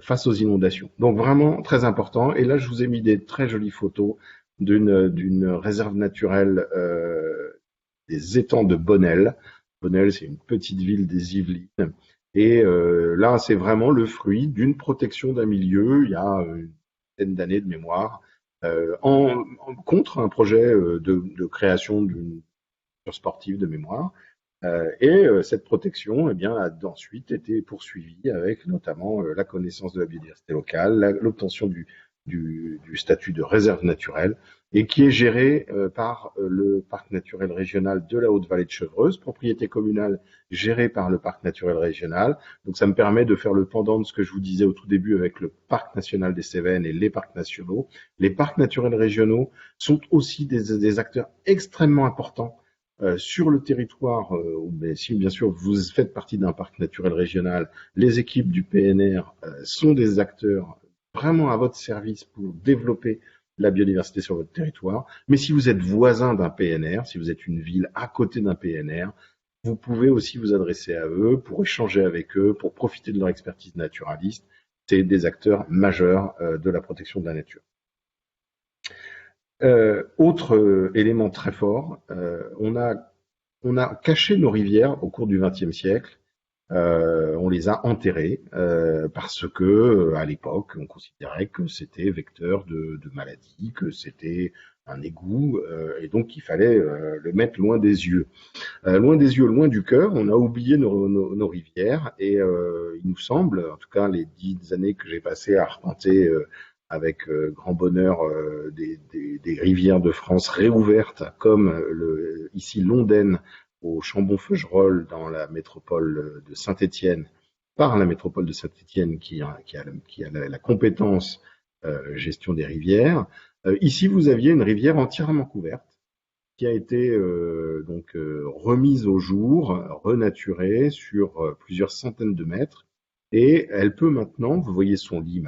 face aux inondations. Donc vraiment très important. Et là, je vous ai mis des très jolies photos d'une réserve naturelle des étangs de Bonnel. Bonnel, c'est une petite ville des Yvelines. Et là, c'est vraiment le fruit d'une protection d'un milieu il y a une dizaine d'années de mémoire, contre un projet de création d'une sportive de mémoire. Cette protection, eh bien, a ensuite été poursuivie avec notamment la connaissance de la biodiversité locale, l'obtention du statut de réserve naturelle, et qui est gérée par le parc naturel régional de la Haute-Vallée de Chevreuse, propriété communale gérée par le parc naturel régional. Donc ça me permet de faire le pendant de ce que je vous disais au tout début avec le parc national des Cévennes et les parcs nationaux. Les parcs naturels régionaux sont aussi des acteurs extrêmement importants sur le territoire, mais si bien sûr vous faites partie d'un parc naturel régional, les équipes du PNR sont des acteurs vraiment à votre service pour développer la biodiversité sur votre territoire. Mais si vous êtes voisin d'un PNR, si vous êtes une ville à côté d'un PNR, vous pouvez aussi vous adresser à eux pour échanger avec eux, pour profiter de leur expertise naturaliste. C'est des acteurs majeurs de la protection de la nature. Autre élément très fort, on a caché nos rivières au cours du XXe siècle. On les a enterrées parce que à l'époque, on considérait que c'était vecteur de maladies, que c'était un égout, et donc il fallait le mettre loin des yeux. Loin des yeux, loin du cœur, on a oublié nos rivières, et il nous semble, en tout cas les 10 années que j'ai passées à arpenter avec grand bonheur des rivières de France réouvertes, comme ici l'Ondaine au Chambon-Feugerolles dans la métropole de Saint-Étienne, par la métropole de Saint-Étienne qui a la compétence gestion des rivières. Ici, vous aviez une rivière entièrement couverte qui a été remise au jour, renaturée sur plusieurs centaines de mètres. Et elle peut maintenant, vous voyez son lit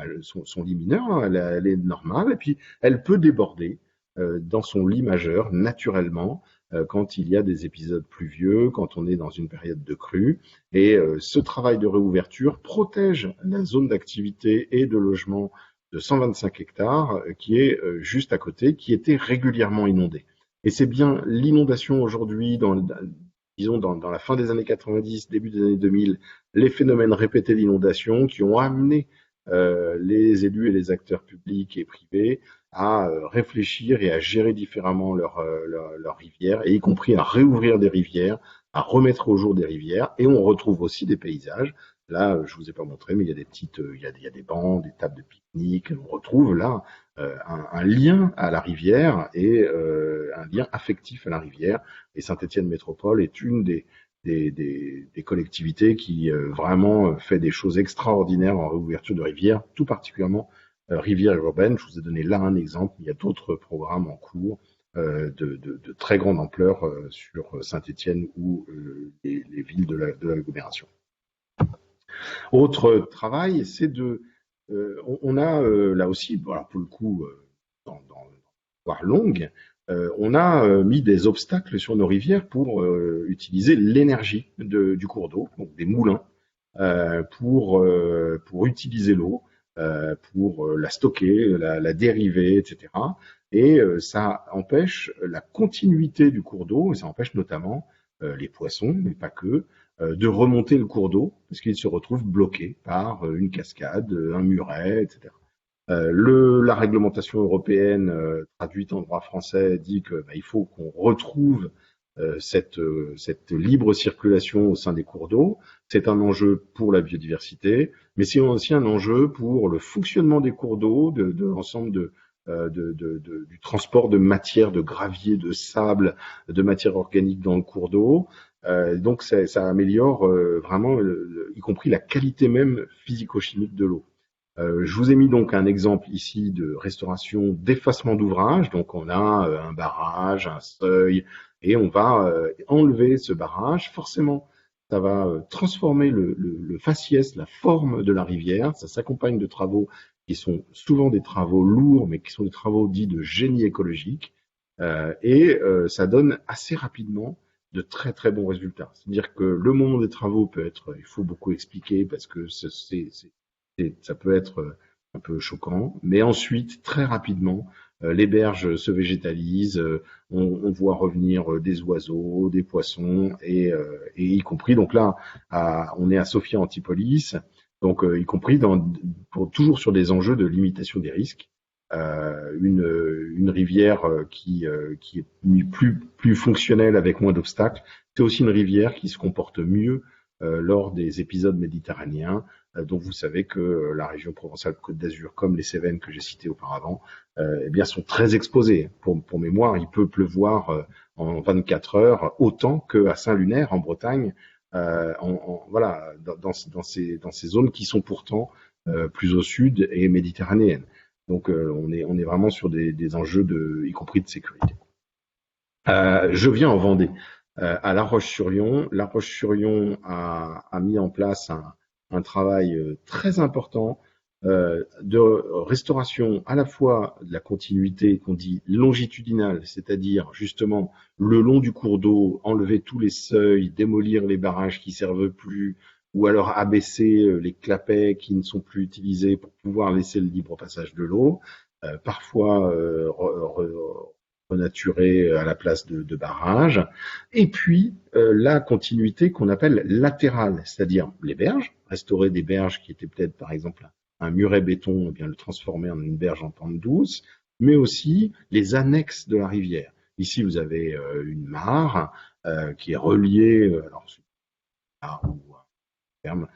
mineur, hein, elle est normale, et puis elle peut déborder dans son lit majeur naturellement quand il y a des épisodes pluvieux, quand on est dans une période de crue. Et ce travail de réouverture protège la zone d'activité et de logement de 125 hectares qui est juste à côté, qui était régulièrement inondée. Et c'est bien l'inondation aujourd'hui, disons dans la fin des années 90, début des années 2000, les phénomènes répétés d'inondation qui ont amené les élus et les acteurs publics et privés à réfléchir et à gérer différemment leurs rivières, et y compris à réouvrir des rivières à remettre au jour des rivières, et on retrouve aussi des paysages. Là, je vous ai pas montré, mais il y a des petites, il y a des bancs, des tables de pique-nique. On retrouve là un lien à la rivière et un lien affectif à la rivière. Et Saint-Étienne Métropole est une des collectivités qui vraiment fait des choses extraordinaires en réouverture de rivières, tout particulièrement rivières urbaines. Je vous ai donné là un exemple. Il y a d'autres programmes en cours de très grande ampleur sur Saint-Étienne ou les villes de l'agglomération. Autre travail, c'est on a là aussi, voilà, pour le coup, dans l'histoire longue, on a mis des obstacles sur nos rivières pour utiliser l'énergie du cours d'eau, donc des moulins, pour utiliser l'eau, pour la stocker, la dériver, etc. Et ça empêche la continuité du cours d'eau, et ça empêche notamment les poissons, mais pas que, de remonter le cours d'eau, parce qu'ils se retrouvent bloqués par une cascade, un muret, etc. La réglementation européenne traduite en droit français dit que il faut qu'on retrouve cette libre circulation au sein des cours d'eau. C'est un enjeu pour la biodiversité, mais c'est aussi un enjeu pour le fonctionnement des cours d'eau, de l'ensemble du transport de matière, de gravier, de sable, de matière organique dans le cours d'eau. Donc ça améliore vraiment, y compris la qualité même physico-chimique de l'eau. Je vous ai mis donc un exemple ici de restauration d'effacement d'ouvrage. Donc on a un barrage, un seuil, et on va enlever ce barrage. Forcément, ça va transformer le faciès, la forme de la rivière. Ça s'accompagne de travaux qui sont souvent des travaux lourds, mais qui sont des travaux dits de génie écologique. Et ça donne assez rapidement de très très bons résultats. C'est-à-dire que le moment des travaux peut être, il faut beaucoup expliquer parce que ça peut être un peu choquant, mais ensuite, très rapidement, les berges se végétalisent, on voit revenir des oiseaux, des poissons, et y compris, donc là, on est à Sophia Antipolis, donc y compris toujours sur des enjeux de limitation des risques. Une rivière qui est plus fonctionnelle avec moins d'obstacles, c'est aussi une rivière qui se comporte mieux lors des épisodes méditerranéens. Donc vous savez que la région Provence-Alpes-Côte d'Azur, comme les Cévennes que j'ai citées auparavant, eh bien sont très exposées. Pour mémoire, il peut pleuvoir en 24 heures autant qu'à Saint-Lunaire en Bretagne, voilà, dans ces zones qui sont pourtant plus au sud et méditerranéennes. Donc on est vraiment sur des enjeux y compris de sécurité. Je viens en Vendée, à La Roche-sur-Yon. La Roche-sur-Yon a mis en place un travail très important de restauration à la fois de la continuité qu'on dit longitudinale, c'est-à-dire justement le long du cours d'eau, enlever tous les seuils, démolir les barrages qui servent plus, ou alors abaisser les clapets qui ne sont plus utilisés pour pouvoir laisser le libre passage de l'eau, parfois renaturer à la place de barrages, et puis la continuité qu'on appelle latérale, c'est-à-dire les berges, restaurer des berges qui étaient peut-être par exemple un muret béton, et bien le transformer en une berge en pente douce, mais aussi les annexes de la rivière. Ici vous avez une mare qui est reliée, alors ferme,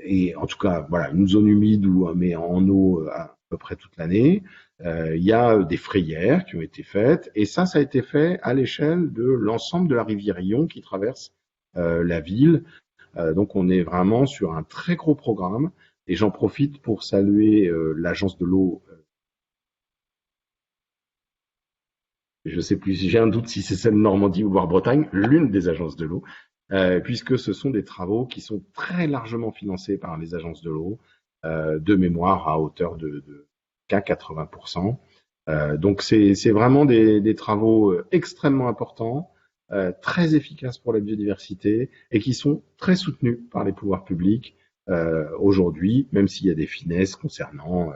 et en tout cas voilà une zone humide où on met en eau à peu près toute l'année. Il y a des frayères qui ont été faites, et ça a été fait à l'échelle de l'ensemble de la rivière Yon qui traverse la ville. Donc on est vraiment sur un très gros programme, et j'en profite pour saluer l'agence de l'eau. Je sais plus, j'ai un doute si c'est celle de Normandie ou voire Bretagne, l'une des agences de l'eau, puisque ce sont des travaux qui sont très largement financés par les agences de l'eau, de mémoire à hauteur qu'à 80%. Donc c'est vraiment des travaux extrêmement importants, très efficaces pour la biodiversité et qui sont très soutenus par les pouvoirs publics aujourd'hui, même s'il y a des finesses concernant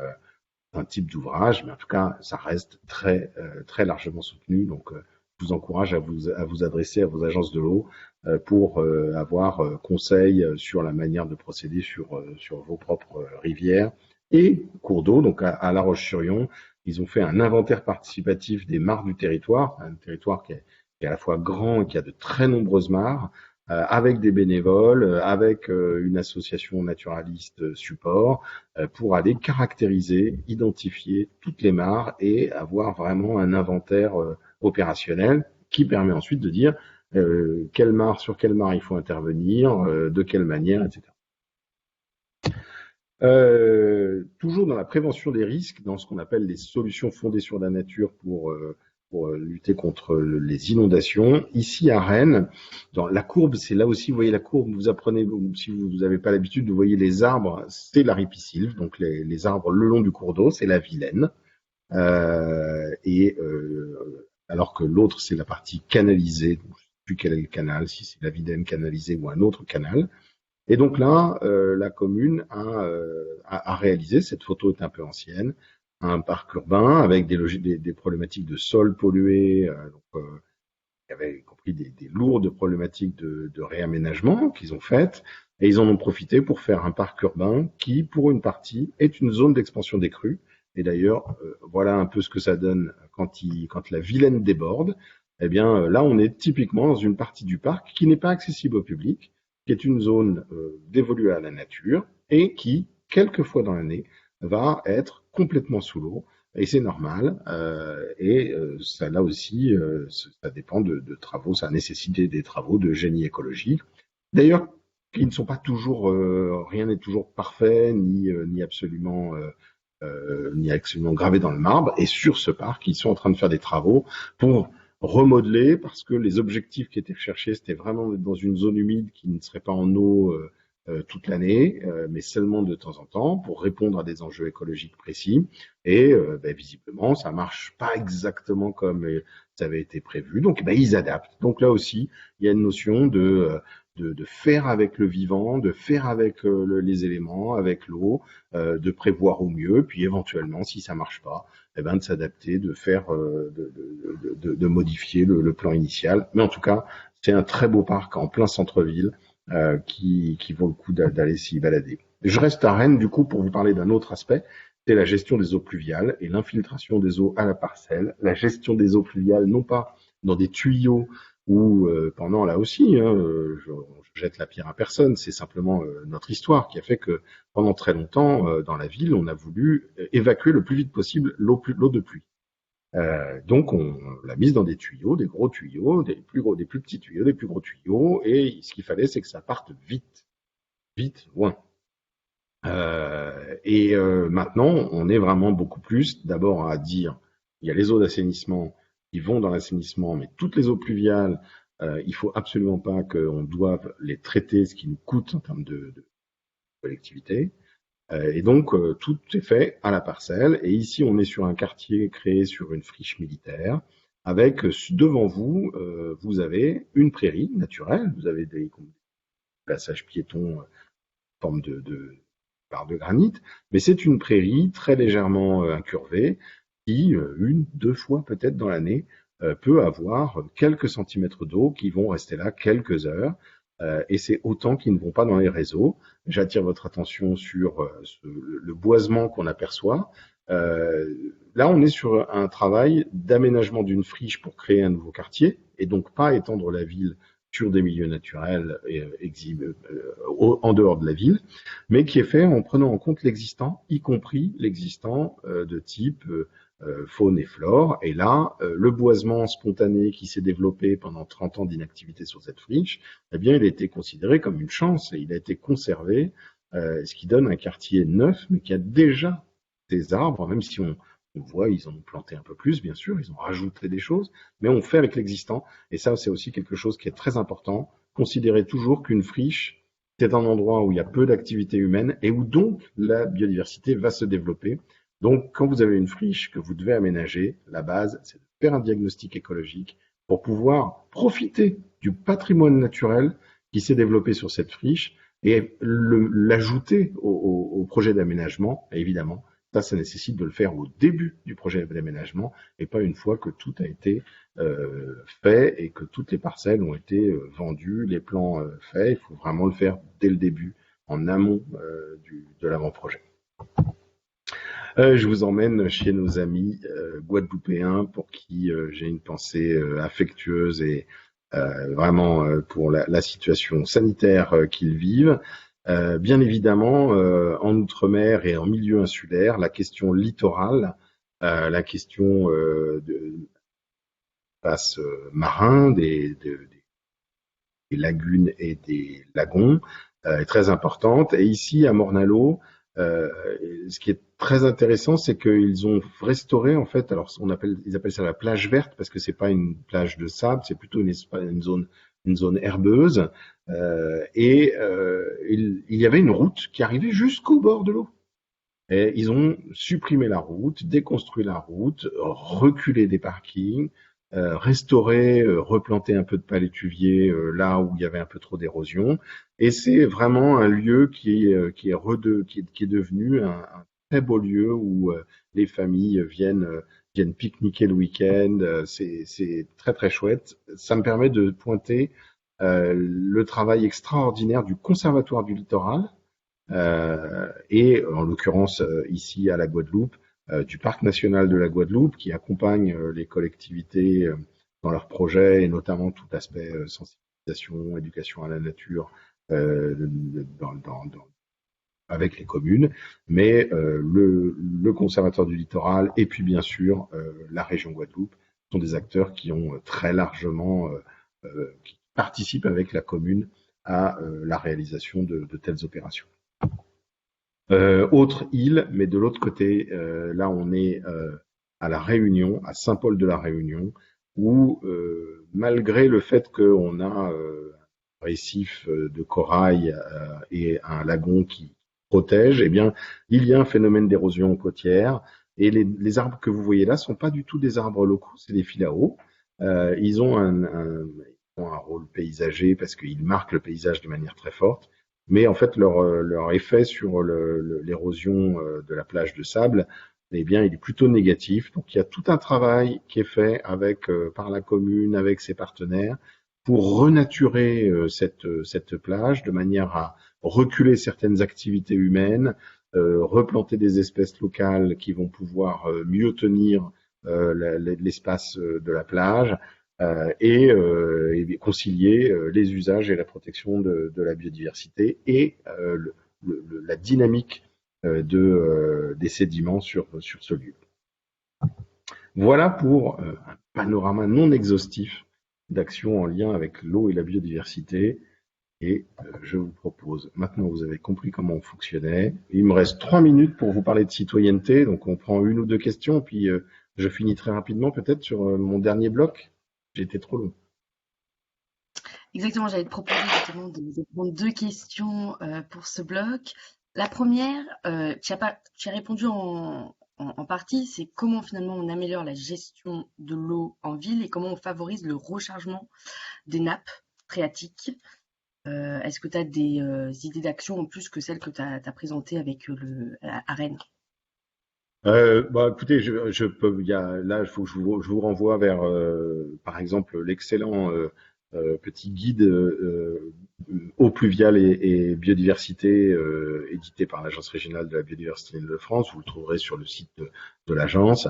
un type d'ouvrage, mais en tout cas ça reste très largement soutenu. Donc je vous encourage à vous adresser à vos agences de l'eau pour avoir conseil sur la manière de procéder sur vos propres rivières et cours d'eau. Donc à La Roche-sur-Yon, ils ont fait un inventaire participatif des mares du territoire, un territoire qui est est à la fois grand et qui a de très nombreuses mares, avec des bénévoles, avec une association naturaliste support, pour aller caractériser, identifier toutes les mares et avoir vraiment un inventaire opérationnel qui permet ensuite de dire sur quelle mare il faut intervenir, de quelle manière, etc. Toujours dans la prévention des risques, dans ce qu'on appelle les solutions fondées sur la nature pour lutter contre les inondations. Ici à Rennes, dans la courbe, c'est là aussi, vous voyez la courbe, vous apprenez, si vous n'avez pas l'habitude, vous voyez les arbres, c'est la ripisylve, donc les arbres le long du cours d'eau, c'est la Vilaine. Alors que l'autre, c'est la partie canalisée, je ne sais plus quel est le canal, si c'est la Vilaine canalisée ou un autre canal. Et donc là, la commune a réalisé, cette photo est un peu ancienne, un parc urbain avec des problématiques de sol pollué, il y avait y compris des lourdes problématiques de réaménagement qu'ils ont faites, et ils en ont profité pour faire un parc urbain qui, pour une partie, est une zone d'expansion des crues. Et d'ailleurs, voilà un peu ce que ça donne quand la Vilaine déborde. Eh bien, là, on est typiquement dans une partie du parc qui n'est pas accessible au public, qui est une zone dévolue à la nature et qui, quelques fois dans l'année, va être complètement sous l'eau. Et c'est normal. Ça, là aussi, ça dépend de travaux, ça a nécessité des travaux de génie écologique. D'ailleurs, qui ne sont pas toujours, rien n'est toujours parfait, ni absolument gravé dans le marbre. Et sur ce parc, ils sont en train de faire des travaux pour remodeler, parce que les objectifs qui étaient recherchés, c'était vraiment d'être dans une zone humide qui ne serait pas en eau toute l'année, mais seulement de temps en temps, pour répondre à des enjeux écologiques précis. Et visiblement, ça marche pas exactement comme ça avait été prévu. Donc, ils adaptent. Donc là aussi, il y a une notion de faire avec le vivant, de faire avec les éléments, avec l'eau, de prévoir au mieux, puis éventuellement, si ça marche pas, de s'adapter, de faire, de modifier le plan initial. Mais en tout cas, c'est un très beau parc en plein centre-ville qui vaut le coup d'aller s'y balader. Je reste à Rennes, du coup, pour vous parler d'un autre aspect, c'est la gestion des eaux pluviales et l'infiltration des eaux à la parcelle. La gestion des eaux pluviales, non pas dans des tuyaux ou pendant, là aussi, je jette la pierre à personne, c'est simplement notre histoire qui a fait que pendant très longtemps, dans la ville, on a voulu évacuer le plus vite possible l'eau de pluie. Donc on l'a mise dans des tuyaux, des gros tuyaux, des plus gros, des plus petits tuyaux, des plus gros tuyaux, et ce qu'il fallait, c'est que ça parte vite, vite, loin. Maintenant, on est vraiment beaucoup plus d'abord à dire, il y a les eaux d'assainissement qui vont dans l'assainissement, mais toutes les eaux pluviales, il faut absolument pas qu'on doive les traiter, ce qui nous coûte en termes de collectivité. Et donc, tout est fait à la parcelle. Et ici, on est sur un quartier créé sur une friche militaire, avec devant vous, vous avez une prairie naturelle. Vous avez des passages piétons en forme de barre de granit, mais c'est une prairie très légèrement incurvée qui, une, deux fois peut-être dans l'année, peut avoir quelques centimètres d'eau qui vont rester là quelques heures. Et c'est autant qui ne vont pas dans les réseaux. J'attire votre attention sur le boisement qu'on aperçoit. Là, on est sur un travail d'aménagement d'une friche pour créer un nouveau quartier, et donc pas étendre la ville sur des milieux naturels en dehors de la ville, mais qui est fait en prenant en compte l'existant, y compris l'existant de type faune et flore. Et là, le boisement spontané qui s'est développé pendant 30 ans d'inactivité sur cette friche, eh bien, il a été considéré comme une chance et il a été conservé, ce qui donne un quartier neuf, mais qui a déjà des arbres, même si on voit, ils en ont planté un peu plus, bien sûr, ils ont rajouté des choses, mais on fait avec l'existant. Et ça, c'est aussi quelque chose qui est très important. Considérer toujours qu'une friche, c'est un endroit où il y a peu d'activité humaine et où donc la biodiversité va se développer. Donc, quand vous avez une friche que vous devez aménager, la base, c'est de faire un diagnostic écologique pour pouvoir profiter du patrimoine naturel qui s'est développé sur cette friche et l'ajouter au projet d'aménagement, évidemment. Ça nécessite de le faire au début du projet d'aménagement et pas une fois que tout a été fait et que toutes les parcelles ont été vendues, les plans faits. Il faut vraiment le faire dès le début, en amont de l'avant-projet. Je vous emmène chez nos amis guadeloupéens pour qui j'ai une pensée affectueuse et vraiment pour la situation sanitaire qu'ils vivent. Bien évidemment, en Outre-mer et en milieu insulaire, la question littorale, la question de l'espace marin, des lagunes et des lagons est très importante. Et ici, à Morne-à-l'Eau, euh, ce qui est très intéressant, c'est qu'ils ont restauré, en fait, alors ils appellent ça la plage verte, parce que c'est pas une plage de sable, c'est plutôt une zone herbeuse. Il y avait une route qui arrivait jusqu'au bord de l'eau. Et ils ont supprimé la route, déconstruit la route, reculé des parkings, restauré, replanté un peu de palétuviers là où il y avait un peu trop d'érosion. Et c'est vraiment un lieu qui est devenu un très beau lieu où les familles viennent pique-niquer le week-end. C'est très très chouette. Ça me permet de pointer le travail extraordinaire du Conservatoire du littoral et en l'occurrence ici à la Guadeloupe, du Parc national de la Guadeloupe qui accompagne les collectivités dans leurs projets et notamment tout aspect sensibilisation, éducation à la nature dans, dans, dans, avec les communes, mais le Conservatoire du littoral et puis bien sûr la région Guadeloupe sont des acteurs qui ont très largement qui participent avec la commune à la réalisation de telles opérations. Autre île, mais de l'autre côté, là on est à La Réunion, à Saint-Paul de la Réunion, où malgré le fait qu'on a un récif de corail et un lagon qui protège, eh bien il y a un phénomène d'érosion côtière et les arbres que vous voyez là sont pas du tout des arbres locaux, c'est des philao. Ils ont ils ont un rôle paysager parce qu'ils marquent le paysage de manière très forte. Mais en fait, leur effet sur l'érosion de la plage de sable, eh bien, il est plutôt négatif. Donc, il y a tout un travail qui est fait par la commune, avec ses partenaires, pour renaturer cette plage de manière à reculer certaines activités humaines, replanter des espèces locales qui vont pouvoir mieux tenir l'espace de la plage et concilier les usages et la protection de la biodiversité et la dynamique des sédiments sur ce lieu. Voilà pour un panorama non exhaustif d'actions en lien avec l'eau et la biodiversité. Et je vous propose, maintenant vous avez compris comment on fonctionnait. Il me reste 3 minutes pour vous parler de citoyenneté, donc on prend une ou deux questions, puis je finis très rapidement peut-être sur mon dernier bloc. J'ai été trop long. Exactement, j'allais te proposer justement de prendre deux questions pour ce bloc. La première, tu as répondu en partie, c'est comment finalement on améliore la gestion de l'eau en ville et comment on favorise le rechargement des nappes phréatiques. Est-ce que tu as des idées d'action en plus que celles que tu as présentées avec à Rennes? Écoutez, je peux, là, il faut que je vous renvoie vers, par exemple, l'excellent petit guide eau pluviale et biodiversité édité par l'Agence régionale de la biodiversité de France. Vous le trouverez sur le site de l'agence,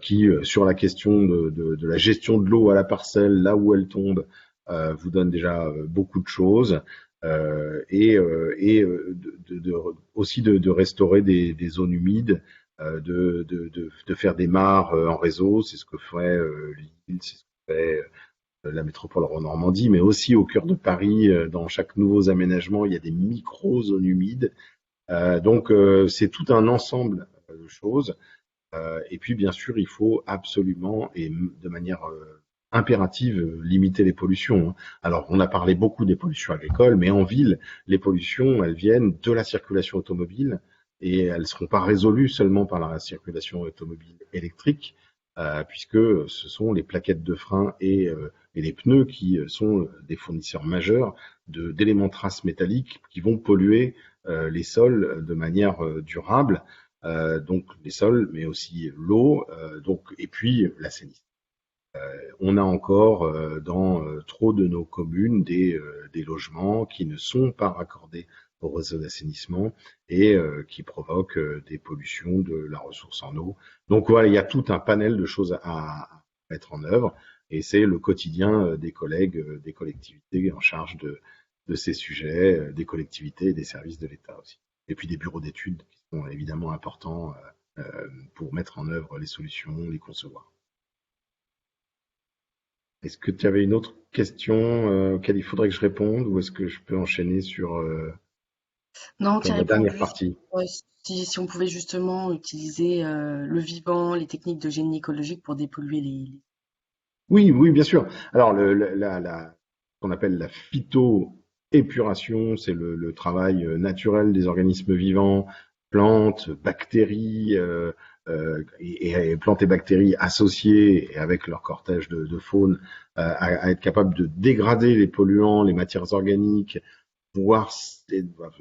qui, sur la question de la gestion de l'eau à la parcelle, là où elle tombe, vous donne déjà beaucoup de choses. Aussi de restaurer des zones humides de faire des mares en réseau, c'est ce que fait Lille, c'est ce que fait la métropole Normandie, mais aussi au cœur de Paris, dans chaque nouveau aménagement, il y a des micro-zones humides. C'est tout un ensemble de choses. Et puis, bien sûr, il faut absolument et de manière impérative limiter les pollutions, hein. Alors, on a parlé beaucoup des pollutions agricoles, mais en ville, les pollutions, elles viennent de la circulation automobile et elles ne seront pas résolues seulement par la circulation automobile électrique, puisque ce sont les plaquettes de frein et les pneus qui sont des fournisseurs majeurs d'éléments traces métalliques qui vont polluer les sols de manière durable. Donc les sols, mais aussi l'eau, et puis l'assainissement. On a encore dans trop de nos communes des logements qui ne sont pas raccordés au réseau d'assainissement et qui provoquent des pollutions de la ressource en eau. Donc voilà, il y a tout un panel de choses à mettre en œuvre et c'est le quotidien des collègues des collectivités en charge de ces sujets, des collectivités et des services de l'État aussi. Et puis des bureaux d'études qui sont évidemment importants pour mettre en œuvre les solutions, les concevoir. Est-ce que tu avais une autre question auquel il faudrait que je réponde ou est-ce que je peux enchaîner Non, tu sur as la dernière répondu. partie? Si on pouvait justement utiliser le vivant, les techniques de génie écologique pour dépolluer Oui, oui, bien sûr. Alors, ce qu'on appelle la phytoépuration, c'est le travail naturel des organismes vivants, plantes, bactéries, et plantes et bactéries associées et avec leur cortège de faune, à être capable de dégrader les polluants, les matières organiques, voire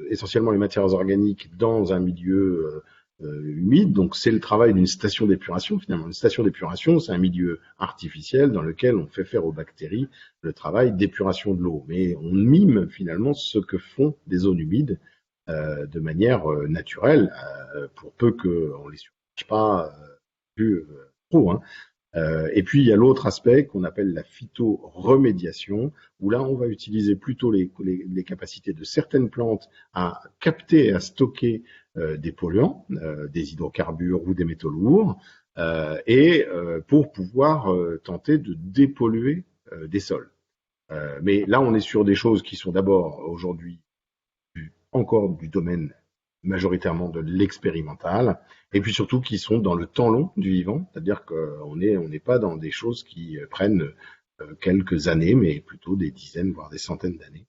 essentiellement les matières organiques dans un milieu humide. Donc c'est le travail d'une station d'épuration finalement. Une station d'épuration, c'est un milieu artificiel dans lequel on fait faire aux bactéries le travail d'épuration de l'eau. Mais on mime finalement ce que font des zones humides de manière naturelle, pour peu qu'on les surcharge pas plus trop. Hein. Et puis il y a l'autre aspect qu'on appelle la phytoremédiation, où là on va utiliser plutôt les capacités de certaines plantes à capter et à stocker des polluants, des hydrocarbures ou des métaux lourds, pour pouvoir tenter de dépolluer des sols. Mais là on est sur des choses qui sont d'abord aujourd'hui encore du domaine majoritairement de l'expérimental, et puis surtout qui sont dans le temps long du vivant, c'est-à-dire qu'on n'est pas dans des choses qui prennent quelques années, mais plutôt des dizaines, voire des centaines d'années.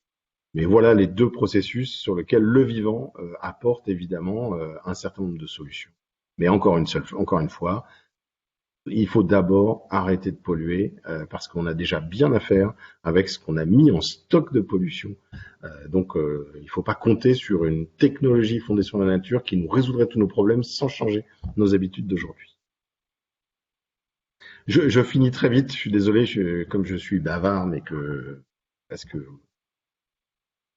Mais voilà les deux processus sur lesquels le vivant apporte évidemment un certain nombre de solutions. Mais encore une fois, il faut d'abord arrêter de polluer parce qu'on a déjà bien à faire avec ce qu'on a mis en stock de pollution. Donc il ne faut pas compter sur une technologie fondée sur la nature qui nous résoudrait tous nos problèmes sans changer nos habitudes d'aujourd'hui. Je finis très vite, je suis désolé, comme je suis bavard, mais parce que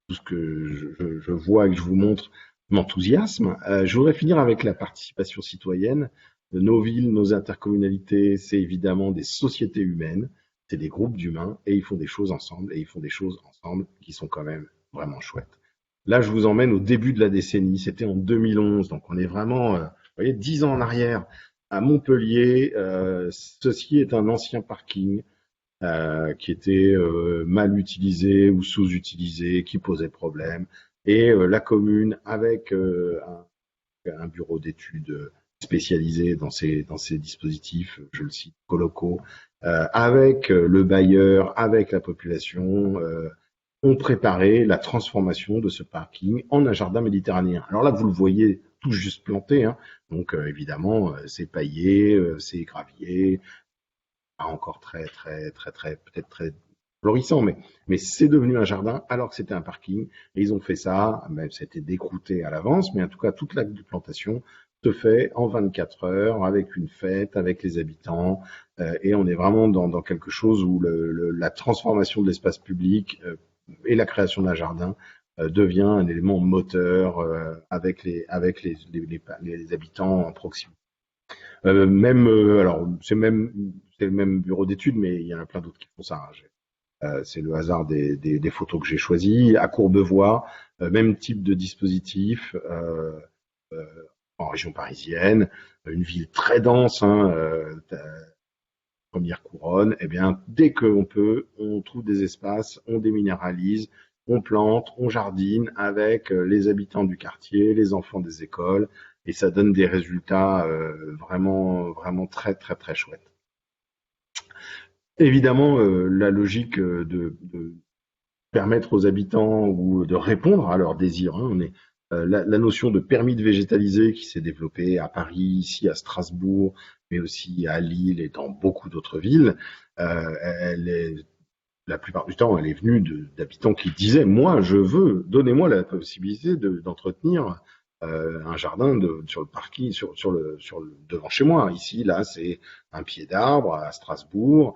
tout ce que je vois et que je vous montre m'enthousiasme. Je voudrais finir avec la participation citoyenne. Nos villes, nos intercommunalités, c'est évidemment des sociétés humaines, c'est des groupes d'humains et ils font des choses ensemble et ils font des choses ensemble qui sont quand même vraiment chouettes. Là, je vous emmène au début de la décennie, c'était en 2011, donc on est vraiment, vous voyez, 10 ans en arrière, à Montpellier. Ceci est un ancien parking qui était mal utilisé ou sous-utilisé, qui posait problème. Et la commune, avec un bureau d'études spécialisé dans ces dispositifs, je le cite, colocaux, avec le bailleur, avec la population, ont préparé la transformation de ce parking en un jardin méditerranéen. Alors là, vous le voyez tout juste planté, hein. Donc évidemment, c'est paillé, c'est gravier, pas encore peut-être très florissant, mais c'est devenu un jardin alors que c'était un parking. Et ils ont fait ça, même c'était décrouté à l'avance, mais en tout cas, toute la plantation se fait en 24 heures avec une fête, avec les habitants, et on est vraiment dans quelque chose où la transformation de l'espace public et la création d'un jardin devient un élément moteur avec les habitants en proximité. Alors c'est le même bureau d'études, mais il y en a plein d'autres qui font ça. C'est le hasard des photos que j'ai choisies. À Courbevoie, même type de dispositif euh, en région parisienne, une ville très dense, hein, première couronne. Eh bien, dès qu'on peut, on trouve des espaces, on déminéralise, on plante, on jardine avec les habitants du quartier, les enfants des écoles, et ça donne des résultats vraiment très chouettes. Évidemment, la logique de permettre aux habitants ou de répondre à leurs désirs, hein, la notion de permis de végétaliser qui s'est développée à Paris, ici à Strasbourg, mais aussi à Lille et dans beaucoup d'autres villes, la plupart du temps, elle est venue d'habitants qui disaient, moi, je veux, donnez-moi la possibilité d'entretenir un jardin sur le parking, devant chez moi. Ici, là, c'est un pied d'arbre à Strasbourg.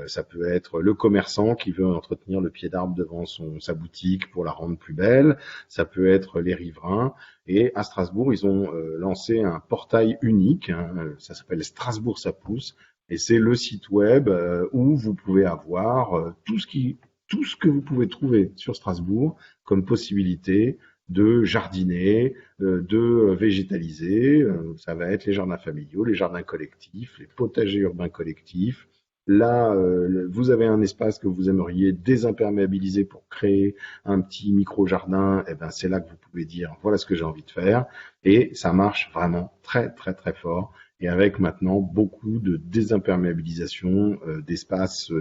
Ça peut être le commerçant qui veut entretenir le pied d'arbre devant sa boutique pour la rendre plus belle. Ça peut être les riverains. Et à Strasbourg, ils ont lancé un portail unique. Hein, ça s'appelle Strasbourg ça pousse. Et c'est le site web où vous pouvez avoir tout ce que vous pouvez trouver sur Strasbourg comme possibilité de jardiner, de végétaliser. Ça va être les jardins familiaux, les jardins collectifs, les potagers urbains collectifs. Là, vous avez un espace que vous aimeriez désimperméabiliser pour créer un petit micro-jardin, et ben c'est là que vous pouvez dire voilà ce que j'ai envie de faire. Et ça marche vraiment très très très fort. Et avec maintenant beaucoup de désimperméabilisation d'espaces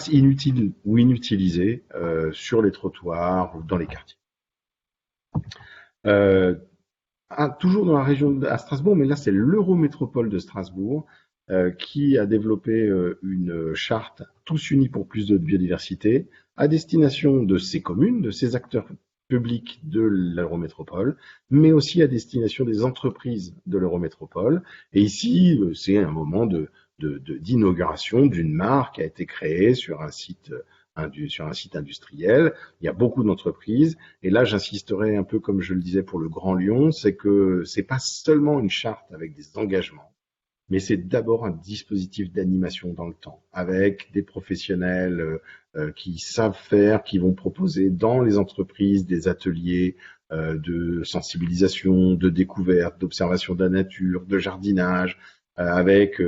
inutiles ou inutilisés sur les trottoirs ou dans les quartiers. Toujours dans la région à Strasbourg, mais là c'est l'Eurométropole de Strasbourg qui a développé une charte Tous unis pour plus de biodiversité à destination de ces communes, de ces acteurs publics de l'Eurométropole, mais aussi à destination des entreprises de l'Eurométropole. Et ici, c'est un moment d'inauguration d'une marque qui a été créée sur un site industriel. Il y a beaucoup d'entreprises. Et là, j'insisterai un peu comme je le disais pour le Grand Lyon, c'est que c'est pas seulement une charte avec des engagements, mais c'est d'abord un dispositif d'animation dans le temps, avec des professionnels qui savent faire, qui vont proposer dans les entreprises des ateliers de sensibilisation, de découverte, d'observation de la nature, de jardinage, avec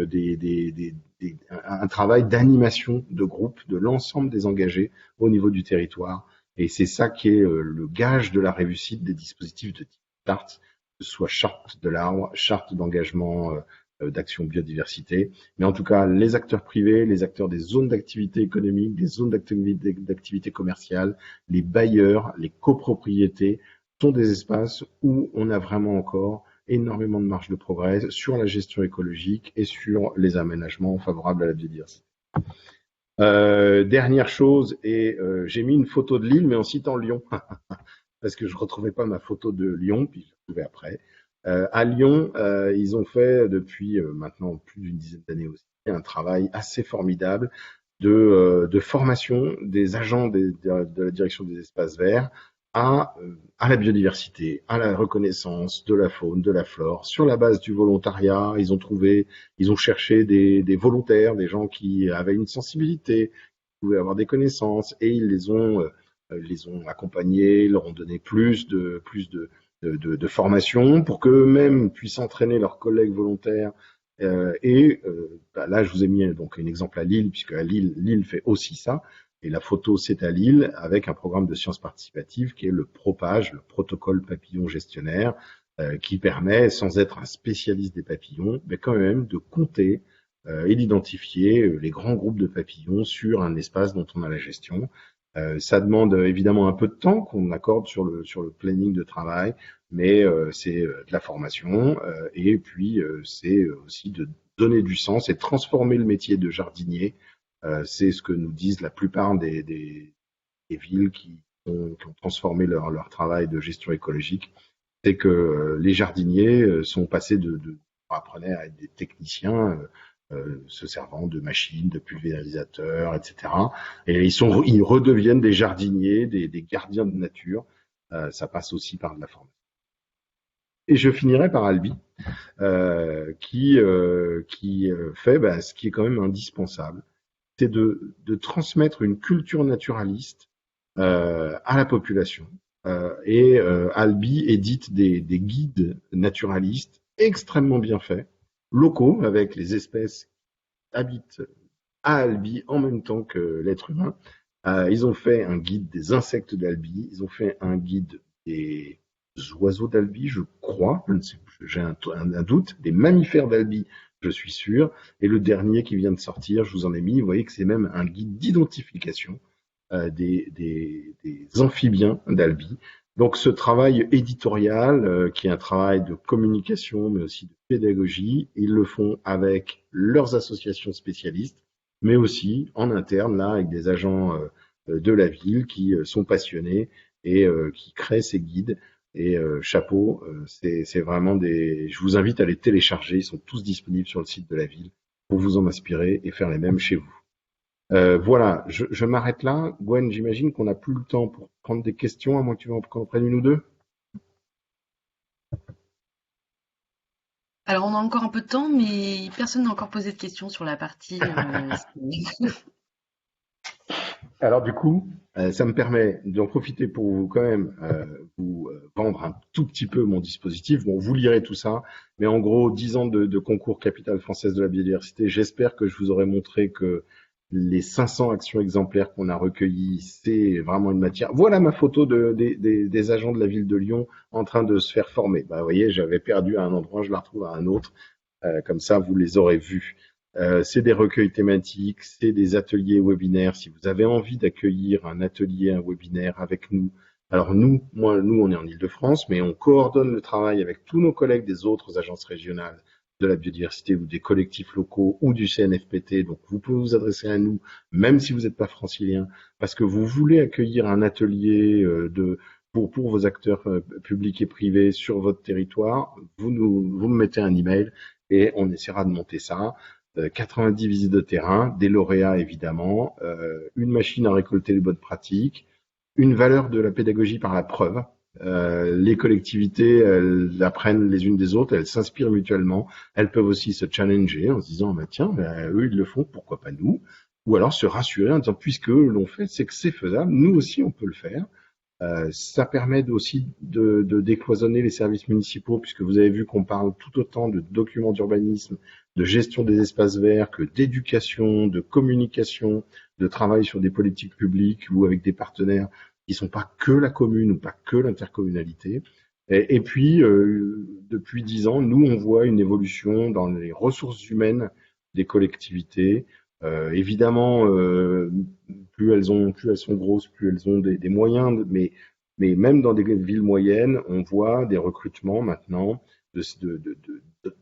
un travail d'animation de groupe de l'ensemble des engagés au niveau du territoire. Et c'est ça qui est le gage de la réussite des dispositifs de type charte, que ce soit charte de l'arbre, charte d'engagement d'action biodiversité. Mais en tout cas, les acteurs privés, les acteurs des zones d'activité économique, des zones d'activité commerciale, les bailleurs, les copropriétés sont des espaces où on a vraiment encore énormément de marge de progrès sur la gestion écologique et sur les aménagements favorables à la biodiversité. Dernière chose, et j'ai mis une photo de Lille, mais en citant Lyon, parce que je retrouvais pas ma photo de Lyon, puis je l'ai trouvée après. À Lyon, ils ont fait depuis maintenant plus d'une dizaine d'années aussi un travail assez formidable de formation des agents de la direction des espaces verts à la biodiversité, à la reconnaissance de la faune, de la flore. Sur la base du volontariat, ils ont cherché des volontaires, des gens qui avaient une sensibilité, qui pouvaient avoir des connaissances, et ils les ont accompagnés, leur ont donné plus de formation pour qu'eux-mêmes puissent entraîner leurs collègues volontaires. Là, je vous ai mis donc un exemple à Lille, puisque à Lille fait aussi ça. Et la photo, c'est à Lille, avec un programme de sciences participatives qui est le PROPAGE, le protocole papillon gestionnaire, qui permet, sans être un spécialiste des papillons, mais quand même de compter et d'identifier les grands groupes de papillons sur un espace dont on a la gestion. Ça demande évidemment un peu de temps qu'on accorde sur le planning de travail, mais c'est de la formation et puis c'est aussi de donner du sens et transformer le métier de jardinier. C'est ce que nous disent la plupart des villes qui ont transformé leur travail de gestion écologique. C'est que les jardiniers sont passés apprenaient à être des techniciens se servant de machines, de pulvérisateurs, etc. Et ils redeviennent des jardiniers, des gardiens de nature. Ça passe aussi par de la formation. Et je finirai par Albi, qui fait ce qui est quand même indispensable, c'est de transmettre une culture naturaliste à la population. Albi édite des guides naturalistes extrêmement bien faits, locaux, avec les espèces qui habitent à Albi en même temps que l'être humain. Ils ont fait un guide des insectes d'Albi, ils ont fait un guide des oiseaux d'Albi, je crois, j'ai un doute, des mammifères d'Albi, je suis sûr, et le dernier qui vient de sortir, je vous en ai mis, vous voyez que c'est même un guide d'identification des amphibiens d'Albi. Donc ce travail éditorial, qui est un travail de communication, mais aussi de pédagogie, ils le font avec leurs associations spécialistes, mais aussi en interne, là, avec des agents de la ville qui sont passionnés et qui créent ces guides. Et chapeau, c'est vraiment des. Je vous invite à les télécharger. Ils sont tous disponibles sur le site de la ville pour vous en inspirer et faire les mêmes chez vous. Voilà, je m'arrête là. Gwen, j'imagine qu'on n'a plus le temps pour prendre des questions, à moins que tu en prennes une ou deux. Alors, on a encore un peu de temps, mais personne n'a encore posé de questions sur la partie. Alors du coup, ça me permet d'en profiter pour vous quand même vous vendre un tout petit peu mon dispositif. Bon, vous lirez tout ça, mais en gros, 10 ans de concours Capitale française de la biodiversité. J'espère que je vous aurai montré que les 500 actions exemplaires qu'on a recueillies, c'est vraiment une matière. Voilà ma photo des agents de la ville de Lyon en train de se faire former. Bah, vous voyez, j'avais perdu à un endroit, je la retrouve à un autre. Comme ça, vous les aurez vus. C'est des recueils thématiques, c'est des ateliers webinaires. Si vous avez envie d'accueillir un atelier, un webinaire avec nous, alors nous, on est en Île-de-France, mais on coordonne le travail avec tous nos collègues des autres agences régionales de la biodiversité ou des collectifs locaux ou du CNFPT. Donc, vous pouvez vous adresser à nous, même si vous n'êtes pas francilien, parce que vous voulez accueillir un atelier pour vos acteurs publics et privés sur votre territoire. Vous me mettez un email et on essaiera de monter ça. 90 visites de terrain, des lauréats évidemment, une machine à récolter les bonnes pratiques, une valeur de la pédagogie par la preuve. Les collectivités, elles apprennent les unes des autres, elles s'inspirent mutuellement, elles peuvent aussi se challenger en se disant bah, tiens, bah, eux ils le font, pourquoi pas nous? Ou alors se rassurer en disant puisque eux l'ont fait, c'est que c'est faisable, nous aussi on peut le faire. Ça permet aussi de décloisonner les services municipaux, puisque vous avez vu qu'on parle tout autant de documents d'urbanisme, de gestion des espaces verts, que d'éducation, de communication, de travail sur des politiques publiques ou avec des partenaires qui sont pas que la commune ou pas que l'intercommunalité. Et puis, depuis 10 ans, nous, on voit une évolution dans les ressources humaines des collectivités. Évidemment, plus elles sont grosses, plus elles ont des moyens, mais même dans des villes moyennes, on voit des recrutements maintenant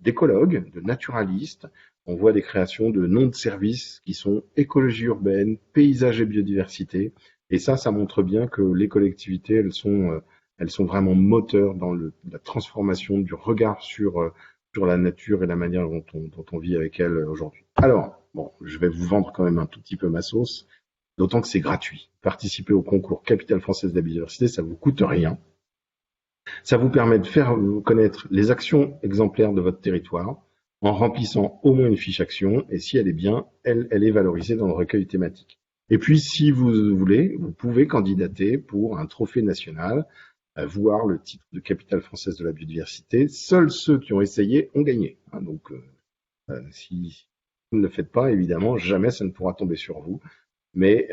d'écologues, de naturalistes. On voit des créations de noms de services qui sont écologie urbaine, paysage et biodiversité. Et ça montre bien que les collectivités, elles sont vraiment moteurs dans la transformation du regard sur la nature et la manière dont on vit avec elle aujourd'hui. Alors, bon, je vais vous vendre quand même un tout petit peu ma sauce, d'autant que c'est gratuit. Participer au concours Capitale française de la biodiversité, ça vous coûte rien. Ça vous permet de faire connaître les actions exemplaires de votre territoire en remplissant au moins une fiche action, et si elle est bien, elle est valorisée dans le recueil thématique. Et puis, si vous voulez, vous pouvez candidater pour un trophée national, voire le titre de Capitale française de la biodiversité. Seuls ceux qui ont essayé ont gagné. Donc, si vous ne le faites pas, évidemment, jamais ça ne pourra tomber sur vous. Mais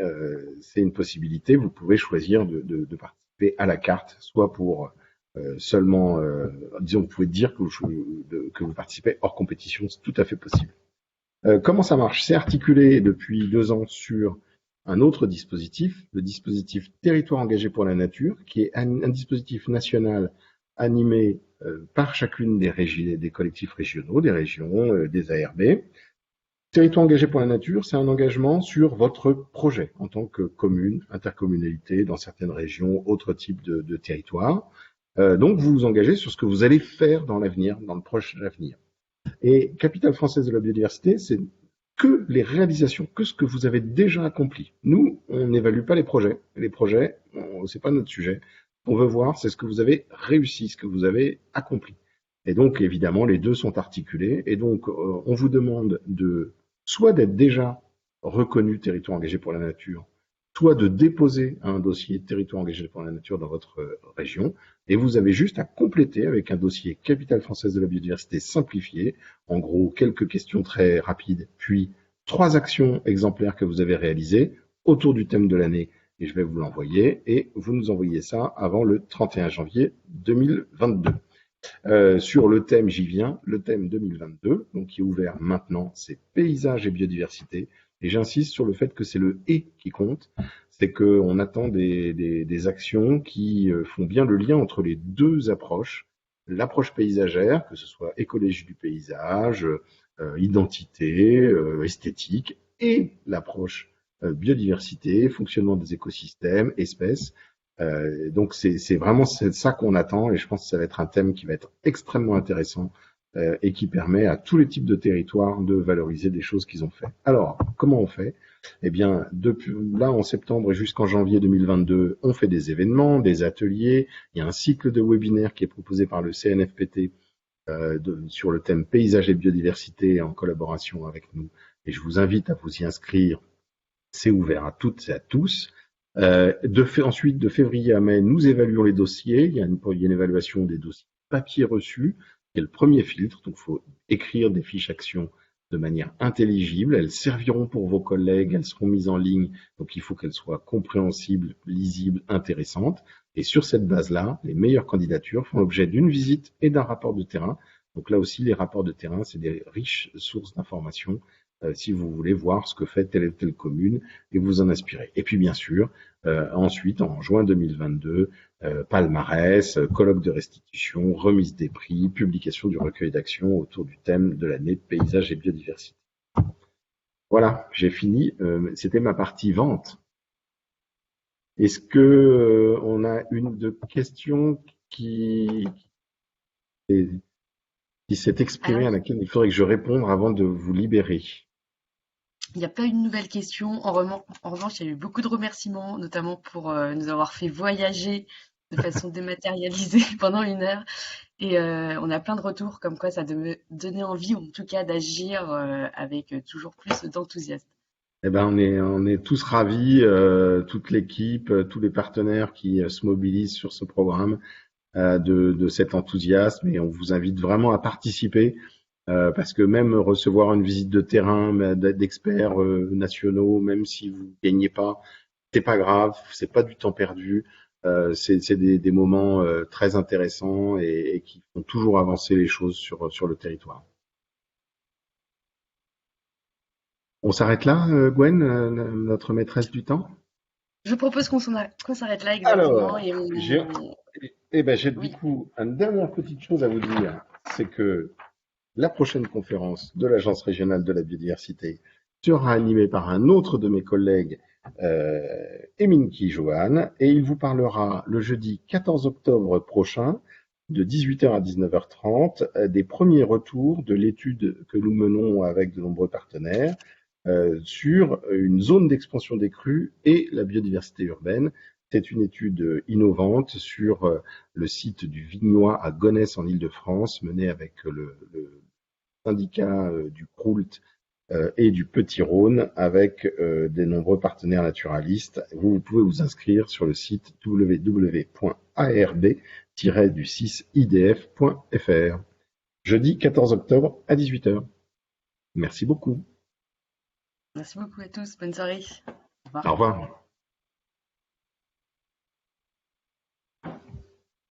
c'est une possibilité. Vous pouvez choisir de participer à la carte, soit pour seulement, disons, vous pouvez dire que vous participez hors compétition, c'est tout à fait possible. Comment ça marche? C'est articulé depuis 2 ans sur un autre dispositif, le dispositif Territoire engagé pour la nature, qui est un dispositif national animé par chacune des collectifs régionaux, des régions, des ARB. Territoire engagé pour la nature, c'est un engagement sur votre projet en tant que commune, intercommunalité, dans certaines régions, autre type de territoire. Donc vous vous engagez sur ce que vous allez faire dans l'avenir, dans le proche avenir. Et Capitale française de la biodiversité, c'est que les réalisations, que ce que vous avez déjà accompli. Nous, on n'évalue pas les projets. Les projets, c'est pas notre sujet. On veut voir, c'est ce que vous avez réussi, ce que vous avez accompli. Et donc, évidemment, les deux sont articulés. Et donc, on vous demande soit d'être déjà reconnu territoire engagé pour la nature, soit de déposer un dossier territoire engagé pour la nature dans votre région, et vous avez juste à compléter avec un dossier Capitale française de la biodiversité simplifié, en gros quelques questions très rapides, puis 3 actions exemplaires que vous avez réalisées autour du thème de l'année, et je vais vous l'envoyer, et vous nous envoyez ça avant le 31 janvier 2022. Sur le thème, j'y viens, le thème 2022, donc qui est ouvert maintenant, c'est paysage et biodiversité. Et j'insiste sur le fait que c'est le « et » qui compte, c'est qu'on attend des actions qui font bien le lien entre les deux approches, l'approche paysagère, que ce soit écologie du paysage, identité, esthétique, et l'approche biodiversité, fonctionnement des écosystèmes, espèces. Donc c'est vraiment ça qu'on attend et je pense que ça va être un thème qui va être extrêmement intéressant et qui permet à tous les types de territoires de valoriser des choses qu'ils ont fait. Alors, comment on fait? Eh bien, depuis là, en septembre et jusqu'en janvier 2022, on fait des événements, des ateliers. Il y a un cycle de webinaires qui est proposé par le CNFPT sur le thème paysage et biodiversité en collaboration avec nous. Et je vous invite à vous y inscrire. C'est ouvert à toutes et à tous. Ensuite, de février à mai, nous évaluons les dossiers. Il y a une évaluation des dossiers papier reçus, qui est le premier filtre. Donc, il faut écrire des fiches actions de manière intelligible. Elles serviront pour vos collègues, elles seront mises en ligne. Donc, il faut qu'elles soient compréhensibles, lisibles, intéressantes. Et sur cette base-là, les meilleures candidatures font l'objet d'une visite et d'un rapport de terrain. Donc là aussi, les rapports de terrain, c'est des riches sources d'informations si vous voulez voir ce que fait telle et telle commune et vous en inspirer. Et puis bien sûr, ensuite, en juin 2022, palmarès, colloque de restitution, remise des prix, publication du recueil d'actions autour du thème de l'année paysage et biodiversité. Voilà, j'ai fini. C'était ma partie vente. Est-ce que on a une de questions qui s'est exprimée à laquelle il faudrait que je réponde avant de vous libérer? Il n'y a pas une nouvelle question. En revanche, il y a eu beaucoup de remerciements, notamment pour nous avoir fait voyager de façon dématérialisée pendant 1 heure. Et on a plein de retours comme quoi ça donnait envie, en tout cas, d'agir avec toujours plus d'enthousiasme. Eh ben, on est tous ravis, toute l'équipe, tous les partenaires qui se mobilisent sur ce programme, de cet enthousiasme et on vous invite vraiment à participer. Parce que même recevoir une visite de terrain d'experts nationaux, même si vous gagnez pas, c'est pas grave, c'est pas du temps perdu. C'est des moments très intéressants et qui font toujours avancer les choses sur le territoire. On s'arrête là, Gwen, notre maîtresse du temps? Je propose qu'on s'arrête là exactement. Alors, Et j'ai du oui, coup une dernière petite chose à vous dire, c'est que la prochaine conférence de l'Agence régionale de la biodiversité sera animée par un autre de mes collègues, Eminki Johan, et il vous parlera le jeudi 14 octobre prochain, de 18h à 19h30, des premiers retours de l'étude que nous menons avec de nombreux partenaires sur une zone d'expansion des crues et la biodiversité urbaine. C'est une étude innovante sur le site du Vignois à Gonesse en Île-de-France, menée avec le syndicat du Proult et du Petit-Rhône avec des nombreux partenaires naturalistes. Vous pouvez vous inscrire sur le site www.arb-6idf.fr. Jeudi 14 octobre à 18h. Merci beaucoup. merci beaucoup à tous. Bonne soirée. Au revoir. Au revoir.